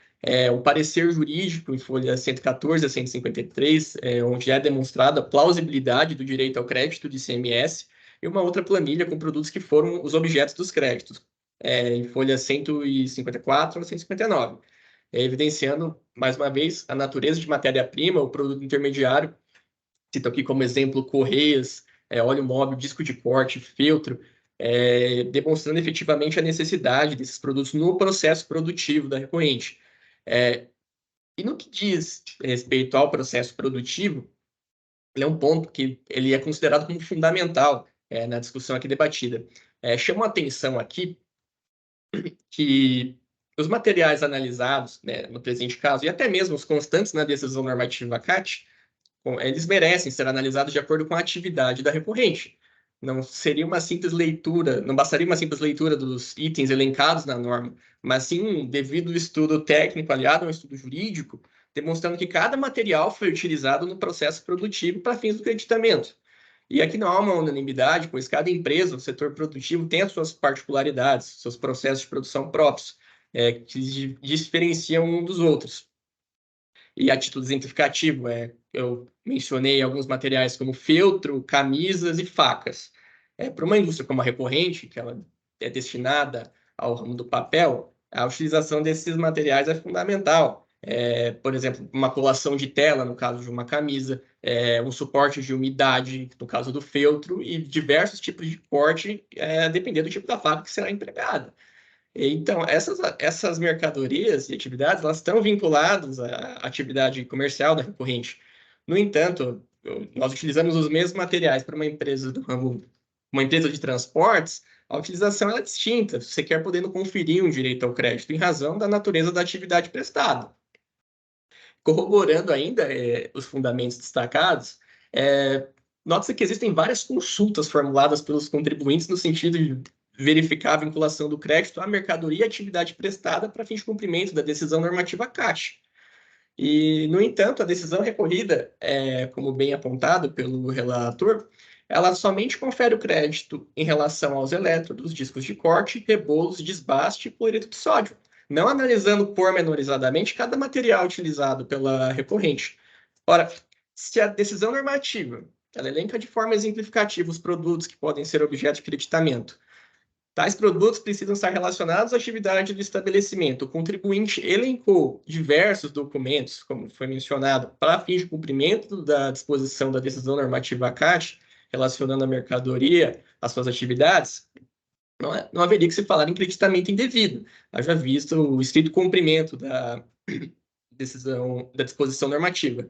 um parecer jurídico em folhas 114 a 153, onde é demonstrada a plausibilidade do direito ao crédito de ICMS, e uma outra planilha com produtos que foram os objetos dos créditos, em folhas 154 a 159, evidenciando, mais uma vez, a natureza de matéria-prima, o produto intermediário. Cito aqui como exemplo correias, óleo móvel, disco de corte, feltro, demonstrando efetivamente a necessidade desses produtos no processo produtivo da recorrente. E no que diz respeito ao processo produtivo, ele é um ponto que ele é considerado como fundamental na discussão aqui debatida. Chama a atenção aqui que os materiais analisados, né, no presente caso, e até mesmo os constantes na decisão normativa CAT, eles merecem ser analisados de acordo com a atividade da recorrente. Não seria uma simples leitura, não bastaria uma simples leitura dos itens elencados na norma, mas sim um devido estudo técnico aliado a um estudo jurídico, demonstrando que cada material foi utilizado no processo produtivo para fins do creditamento. E aqui não há uma unanimidade, pois cada empresa, o setor produtivo, tem as suas particularidades, seus processos de produção próprios, que diferenciam um dos outros. E a título exemplificativo, eu mencionei alguns materiais como feltro, camisas e facas. Para uma indústria como a recorrente, que ela é destinada ao ramo do papel, a utilização desses materiais é fundamental. Por exemplo, uma colação de tela, no caso de uma camisa, um suporte de umidade, no caso do feltro, e diversos tipos de corte, dependendo do tipo da faca que será empregada. Então, essas mercadorias e atividades, elas estão vinculadas à atividade comercial da recorrente. No entanto, nós utilizamos os mesmos materiais para uma empresa do ramo, uma empresa de transportes, a utilização é distinta, você quer podendo conferir um direito ao crédito em razão da natureza da atividade prestada. Corroborando ainda os fundamentos destacados, nota-se que existem várias consultas formuladas pelos contribuintes no sentido de verificar a vinculação do crédito à mercadoria e atividade prestada para fins de cumprimento da decisão normativa CAT. E, no entanto, a decisão recorrida, como bem apontado pelo relator, ela somente confere o crédito em relação aos elétrodos, discos de corte, rebolos, desbaste e cloreto de sódio, não analisando pormenorizadamente cada material utilizado pela recorrente. Ora, se a decisão normativa ela elenca de forma exemplificativa os produtos que podem ser objeto de creditamento, tais produtos precisam estar relacionados à atividade do estabelecimento. O contribuinte elencou diversos documentos, como foi mencionado, para fins de cumprimento da disposição da decisão normativa CAT, relacionando a mercadoria às suas atividades, não haveria que se falar em creditamento indevido, haja visto o estrito cumprimento da disposição normativa.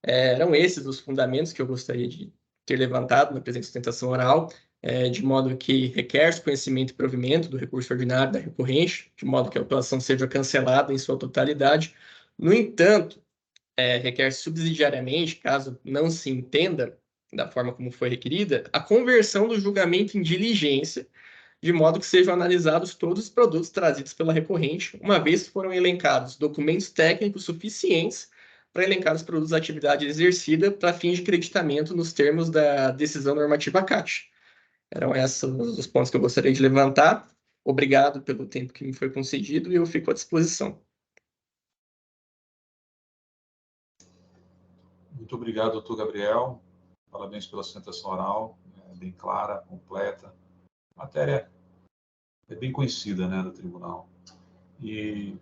Eram esses os fundamentos que eu gostaria de ter levantado na presente sustentação oral, de modo que requer-se conhecimento e provimento do recurso ordinário da recorrente, de modo que a apelação seja cancelada em sua totalidade. No entanto, requer subsidiariamente, caso não se entenda da forma como foi requerida, a conversão do julgamento em diligência, de modo que sejam analisados todos os produtos trazidos pela recorrente, uma vez que foram elencados documentos técnicos suficientes para elencar os produtos da atividade exercida para fins de creditamento nos termos da decisão normativa CAT. Eram esses os pontos que eu gostaria de levantar. Obrigado pelo tempo que me foi concedido e eu fico à disposição. Muito obrigado, doutor Gabriel. Parabéns pela sustentação oral, bem clara, completa. A matéria é bem conhecida, né, do tribunal. E,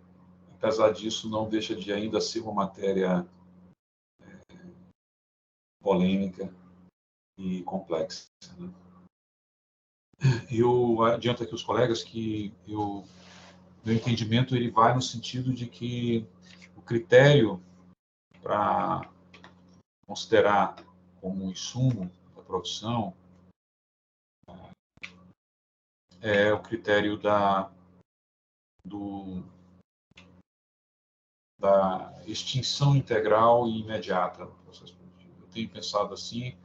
apesar disso, não deixa de ainda ser uma matéria polêmica e complexa, né? Eu adianto aqui aos colegas que meu entendimento ele vai no sentido de que o critério para considerar como insumo da produção é o critério da extinção integral e imediata do processo produtivo. Eu tenho pensado assim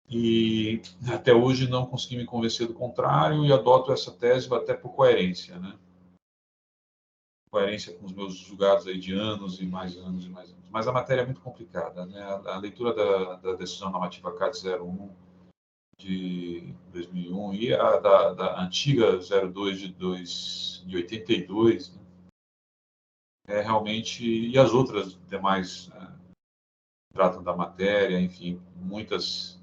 e até hoje não consegui me convencer do contrário e adoto essa tese até por coerência, né? Coerência com os meus julgados aí de anos e mais anos e mais anos. Mas a matéria é muito complicada, né? A leitura da decisão normativa CAT 01 de 2001 e a da antiga 02 de 82, né? Realmente, e as outras demais tratam da matéria, enfim, muitas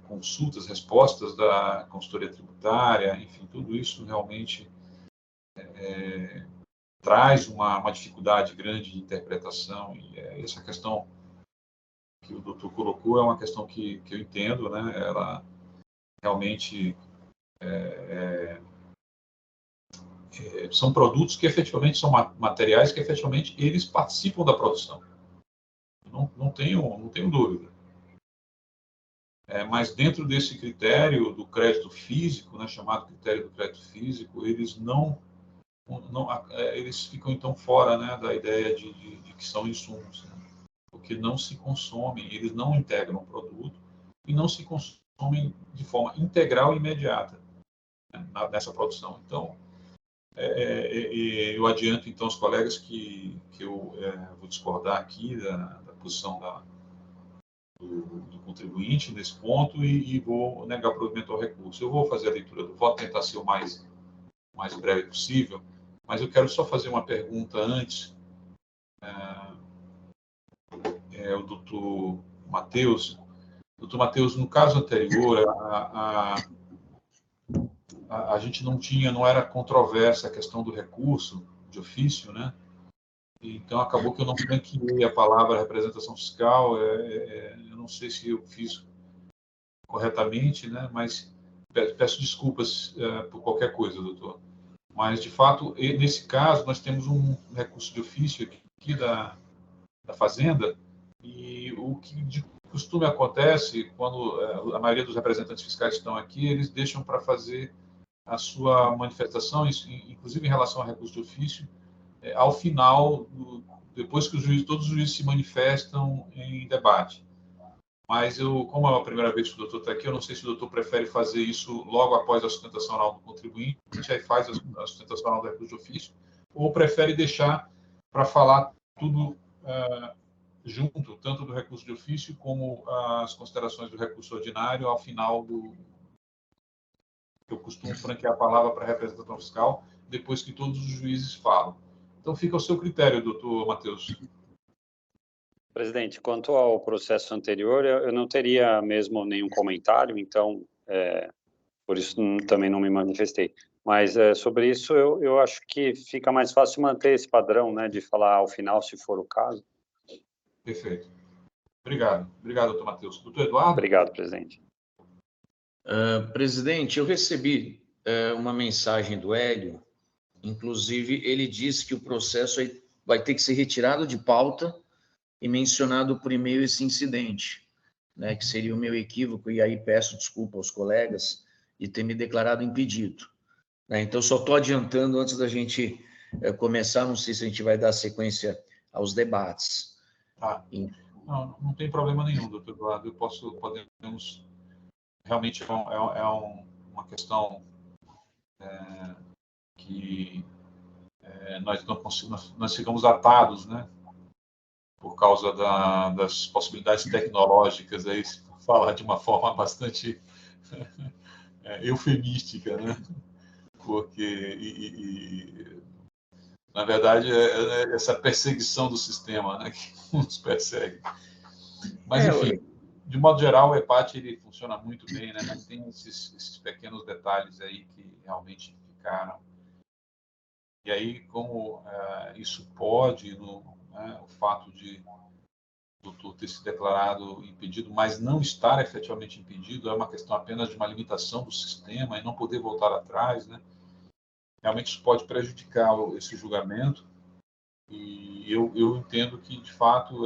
consultas, respostas da consultoria tributária, enfim, tudo isso realmente traz uma dificuldade grande de interpretação, e essa questão que o doutor colocou é uma questão que eu entendo, né? Ela realmente são produtos que efetivamente são materiais que efetivamente eles participam da produção. Não tenho dúvida. Mas dentro desse critério do crédito físico, né, chamado critério do crédito físico, eles eles ficam então fora, né, da ideia de que são insumos, né? porque não se consomem, eles não integram o produto e não se consomem de forma integral e imediata, né, nessa produção. Então, eu adianto, então, aos colegas que eu vou discordar aqui da posição do contribuinte nesse ponto e vou negar o provimento ao recurso. Eu vou fazer a leitura do voto, tentar ser o mais breve possível, mas eu quero só fazer uma pergunta antes. O doutor Matheus. Doutor Matheus, no caso anterior, a gente não era controversa a questão do recurso de ofício, né? Então, acabou que eu não franqueei a palavra representação fiscal. Eu não sei se eu fiz corretamente, né? Mas peço desculpas por qualquer coisa, doutor. Mas, de fato, nesse caso, nós temos um recurso de ofício aqui da Fazenda, e o que de costume acontece, quando a maioria dos representantes fiscais estão aqui, eles deixam para fazer a sua manifestação, inclusive em relação ao recurso de ofício, ao final, depois que todos os juízes se manifestam em debate. Mas como é a primeira vez que o doutor está aqui, eu não sei se o doutor prefere fazer isso logo após a sustentação oral do contribuinte, aí faz a sustentação oral do recurso de ofício, ou prefere deixar para falar tudo junto, tanto do recurso de ofício como as considerações do recurso ordinário ao final eu costumo franquear a palavra para a representação fiscal, depois que todos os juízes falam. Então, fica ao seu critério, doutor Matheus. Presidente, quanto ao processo anterior, eu não teria mesmo nenhum comentário, então, por isso também não me manifestei. Mas sobre isso, eu acho que fica mais fácil manter esse padrão, né, de falar ao final, se for o caso. Perfeito. Obrigado. Obrigado, doutor Matheus. Doutor Eduardo? Obrigado, presidente. Presidente, eu recebi uma mensagem do Hélio, inclusive ele disse que o processo vai ter que ser retirado de pauta e mencionado por e-mail esse incidente, né, que seria o meu equívoco, e aí peço desculpa aos colegas de ter me declarado impedido. Né? Então, só estou adiantando antes da gente começar, não sei se a gente vai dar sequência aos debates. Tá. Não tem problema nenhum, doutor Eduardo. Podemos... Realmente é uma questão que nós ficamos atados, né? Por causa das possibilidades tecnológicas, aí, falar de uma forma bastante eufemística, né? Porque, na verdade, essa perseguição do sistema, né, que nos persegue. Mas, enfim, de modo geral, o EPAT ele funciona muito bem, né? Mas tem esses pequenos detalhes aí que realmente ficaram. E aí, como isso pode, né, o fato de o doutor ter se declarado impedido, mas não estar efetivamente impedido, é uma questão apenas de uma limitação do sistema e não poder voltar atrás, né? Realmente isso pode prejudicar esse julgamento. E eu entendo que, de fato,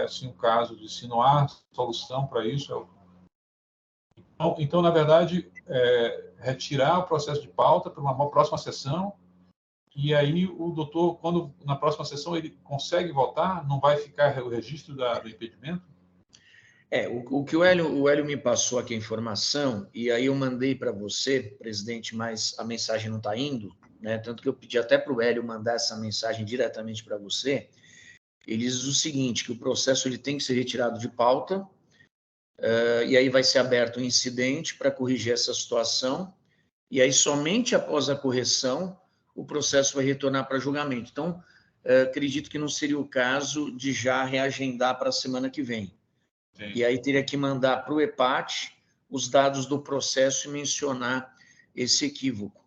assim, o caso de se não há solução para isso. Então, na verdade, retirar o processo de pauta para uma próxima sessão, e aí o doutor, quando na próxima sessão ele consegue votar, não vai ficar o registro do impedimento? O que o Hélio me passou aqui a informação, e aí eu mandei para você, presidente, mas a mensagem não está indo, né? Tanto que eu pedi até para o Hélio mandar essa mensagem diretamente para você. Ele diz o seguinte, que o processo ele tem que ser retirado de pauta, e aí vai ser aberto um incidente para corrigir essa situação, e aí somente após a correção o processo vai retornar para julgamento. Então, acredito que não seria o caso de já reagendar para a semana que vem. Sim. E aí teria que mandar para o EPAT os dados do processo e mencionar esse equívoco,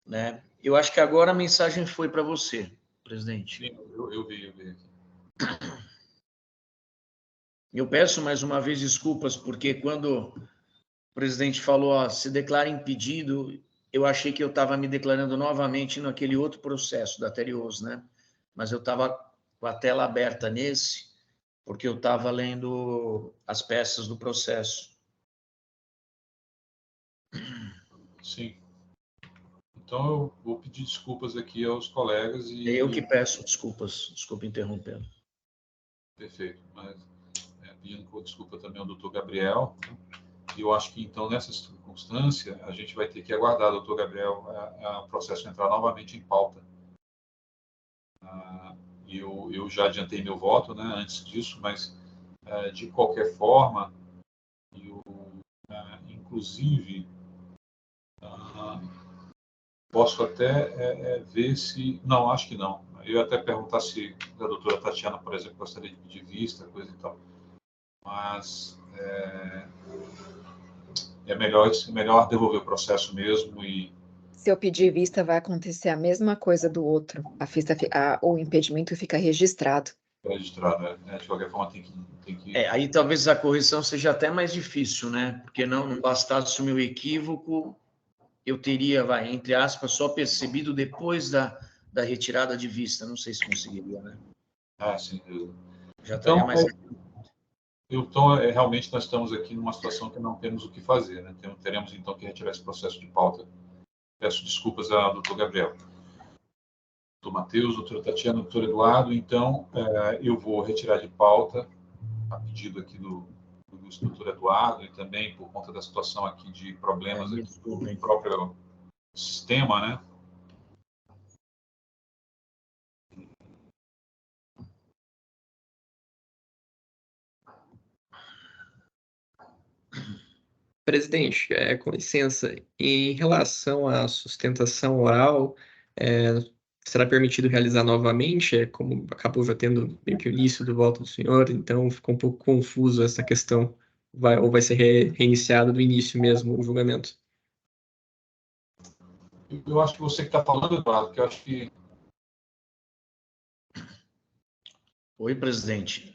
né? Eu acho que agora a mensagem foi para você, presidente. Sim, eu vi. Eu peço mais uma vez desculpas, porque quando o presidente falou, se declara impedido, eu achei que eu estava me declarando novamente naquele outro processo da Terios, né? Mas eu estava com a tela aberta nesse, porque eu estava lendo as peças do processo. Sim. Então, eu vou pedir desculpas aqui aos colegas. Eu que peço desculpas, desculpa interrompendo. Perfeito. Mas, pedindo desculpa também ao doutor Gabriel, né? E eu acho que, então, nessa circunstância, a gente vai ter que aguardar, doutor Gabriel, o processo entrar novamente em pauta. Eu já adiantei meu voto, né, antes disso, mas, de qualquer forma, eu, inclusive, posso até ver se... Não, acho que não. Eu ia até perguntar se a doutora Tatiana, por exemplo, gostaria de pedir vista, coisa e tal. Mas é melhor devolver o processo mesmo e... Se eu pedir vista, vai acontecer a mesma coisa do outro. O impedimento fica registrado. Registrado, né? De qualquer forma, tem que... Aí talvez a correção seja até mais difícil, né? Porque não bastasse o meu equívoco, eu teria, entre aspas, só percebido depois da retirada de vista. Não sei se conseguiria, né? Sim. Já estaria Então, mais... Então, realmente, nós estamos aqui numa situação que não temos o que fazer, né? Teremos, então, que retirar esse processo de pauta. Peço desculpas ao doutor Gabriel. Doutor Matheus, doutora Tatiana, doutor Eduardo. Então, eu vou retirar de pauta, a pedido aqui do doutor Eduardo, e também por conta da situação aqui de problemas aqui do próprio sistema, né? Presidente, com licença, em relação à sustentação oral, será permitido realizar novamente? Como acabou já tendo meio que o início do voto do senhor, então ficou um pouco confuso essa questão. Ou vai ser reiniciado do início mesmo o julgamento? Eu acho que você que está falando, Eduardo, que eu acho que... Oi, presidente.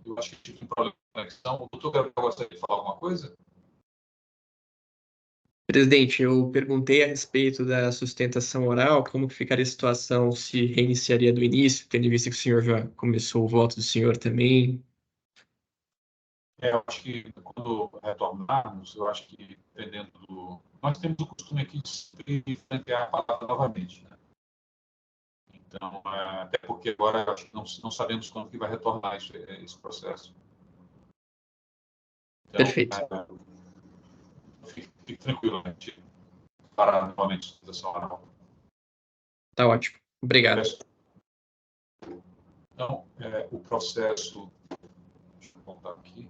Eu acho que tive um problema de conexão. O doutor Gabriel gostaria de falar alguma coisa? Presidente, eu perguntei a respeito da sustentação oral, como que ficaria a situação se reiniciaria do início, tendo em vista que o senhor já começou o voto do senhor também. Eu acho que quando retornarmos, eu acho que dependendo do... Nós temos o costume aqui de franquear a palavra novamente, né? Então, até porque agora acho que não sabemos quando que vai retornar esse processo. Então, Perfeito. Fique tranquilo, a gente parar novamente a sustentação oral. Tá ótimo. Obrigado. Então, o processo... Deixa eu voltar aqui.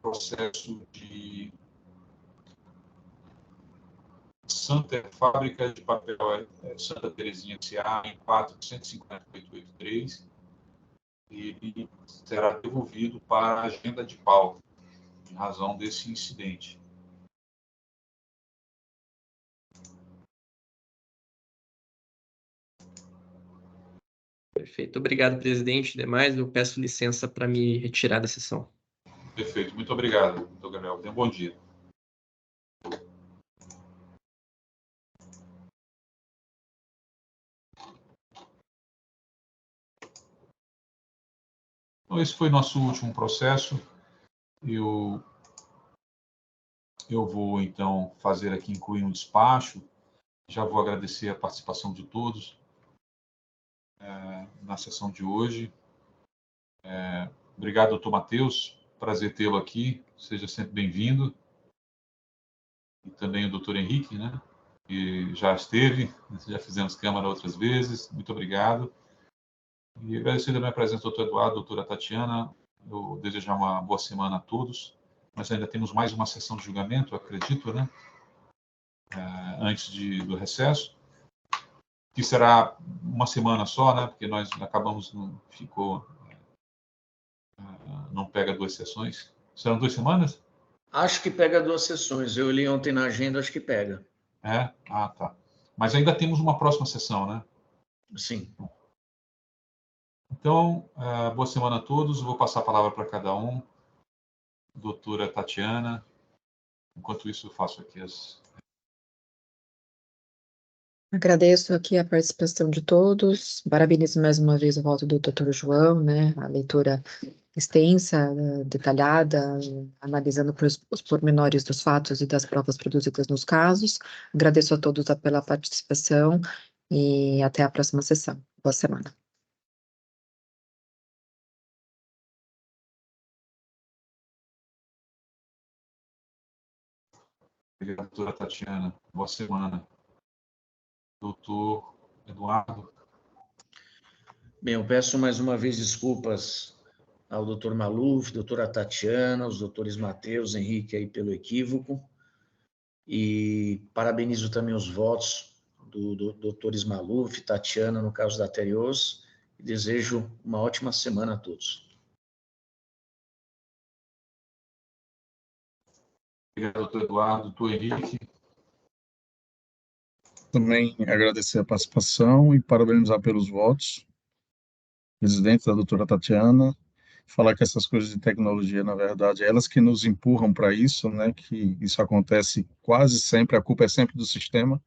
Processo de Fábrica de Papel Santa Terezinha S.A. em 4.158.83, ele será devolvido para a agenda de pauta, em razão desse incidente. Perfeito. Obrigado, presidente. Demais, eu peço licença para me retirar da sessão. Perfeito. Muito obrigado, doutor Gabriel. Tenha um bom dia. Então, esse foi nosso último processo. Eu vou, então, fazer aqui, incluir um despacho. Já vou agradecer a participação de todos na sessão de hoje. Obrigado, doutor Matheus. Prazer tê-lo aqui. Seja sempre bem-vindo. E também o doutor Henrique, né? Que já esteve, já fizemos Câmara outras vezes. Muito obrigado. E agradecer também a presença do doutor Eduardo, doutora Tatiana. Eu desejar uma boa semana a todos. Nós ainda temos mais uma sessão de julgamento, acredito, né? Antes do recesso, que será uma semana só, né? Porque nós acabamos, não pega 2 sessões. Serão 2 semanas? Acho que pega 2 sessões. Eu li ontem na agenda, acho que pega. É? Ah, tá. Mas ainda temos uma próxima sessão, né? Sim. Então, boa semana a todos. Vou passar a palavra para cada um. Doutora Tatiana. Enquanto isso, eu faço aqui as... Agradeço aqui a participação de todos, parabenizo mais uma vez o voto do Dr. João, né, a leitura extensa, detalhada, analisando os pormenores dos fatos e das provas produzidas nos casos. Agradeço a todos pela participação e até a próxima sessão. Boa semana. Obrigado, doutora Tatiana. Boa semana. Doutor Eduardo. Bem, eu peço mais uma vez desculpas ao doutor Maluf, doutora Tatiana, os doutores Matheus, Henrique aí pelo equívoco, e parabenizo também os votos do doutores Maluf, Tatiana, no caso da Terios, e desejo uma ótima semana a todos. Obrigado, doutor Eduardo. Doutor Henrique. Também agradecer a participação e parabenizar pelos votos. Presidente, da doutora Tatiana, falar que essas coisas de tecnologia, na verdade, elas que nos empurram para isso, né, que isso acontece quase sempre, a culpa é sempre do sistema,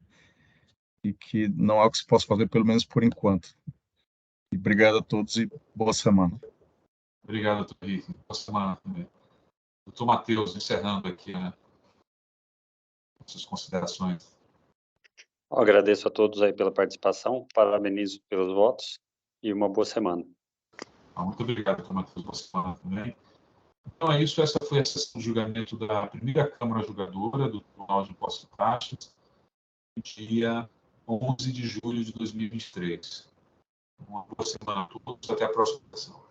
e que não há o que se possa fazer, pelo menos por enquanto. E obrigado a todos e boa semana. Obrigado, doutor Henrique. Boa semana também. Doutor Matheus, encerrando aqui, né, suas considerações. Eu agradeço a todos aí pela participação, parabenizo pelos votos e uma boa semana. Muito obrigado, doutor Matheus. Boa semana também. Então é isso, essa foi a sessão de julgamento da primeira Câmara Julgadora do Tribunal de Impostos e Taxas, dia 11 de julho de 2023. Uma boa semana a todos, até a próxima sessão.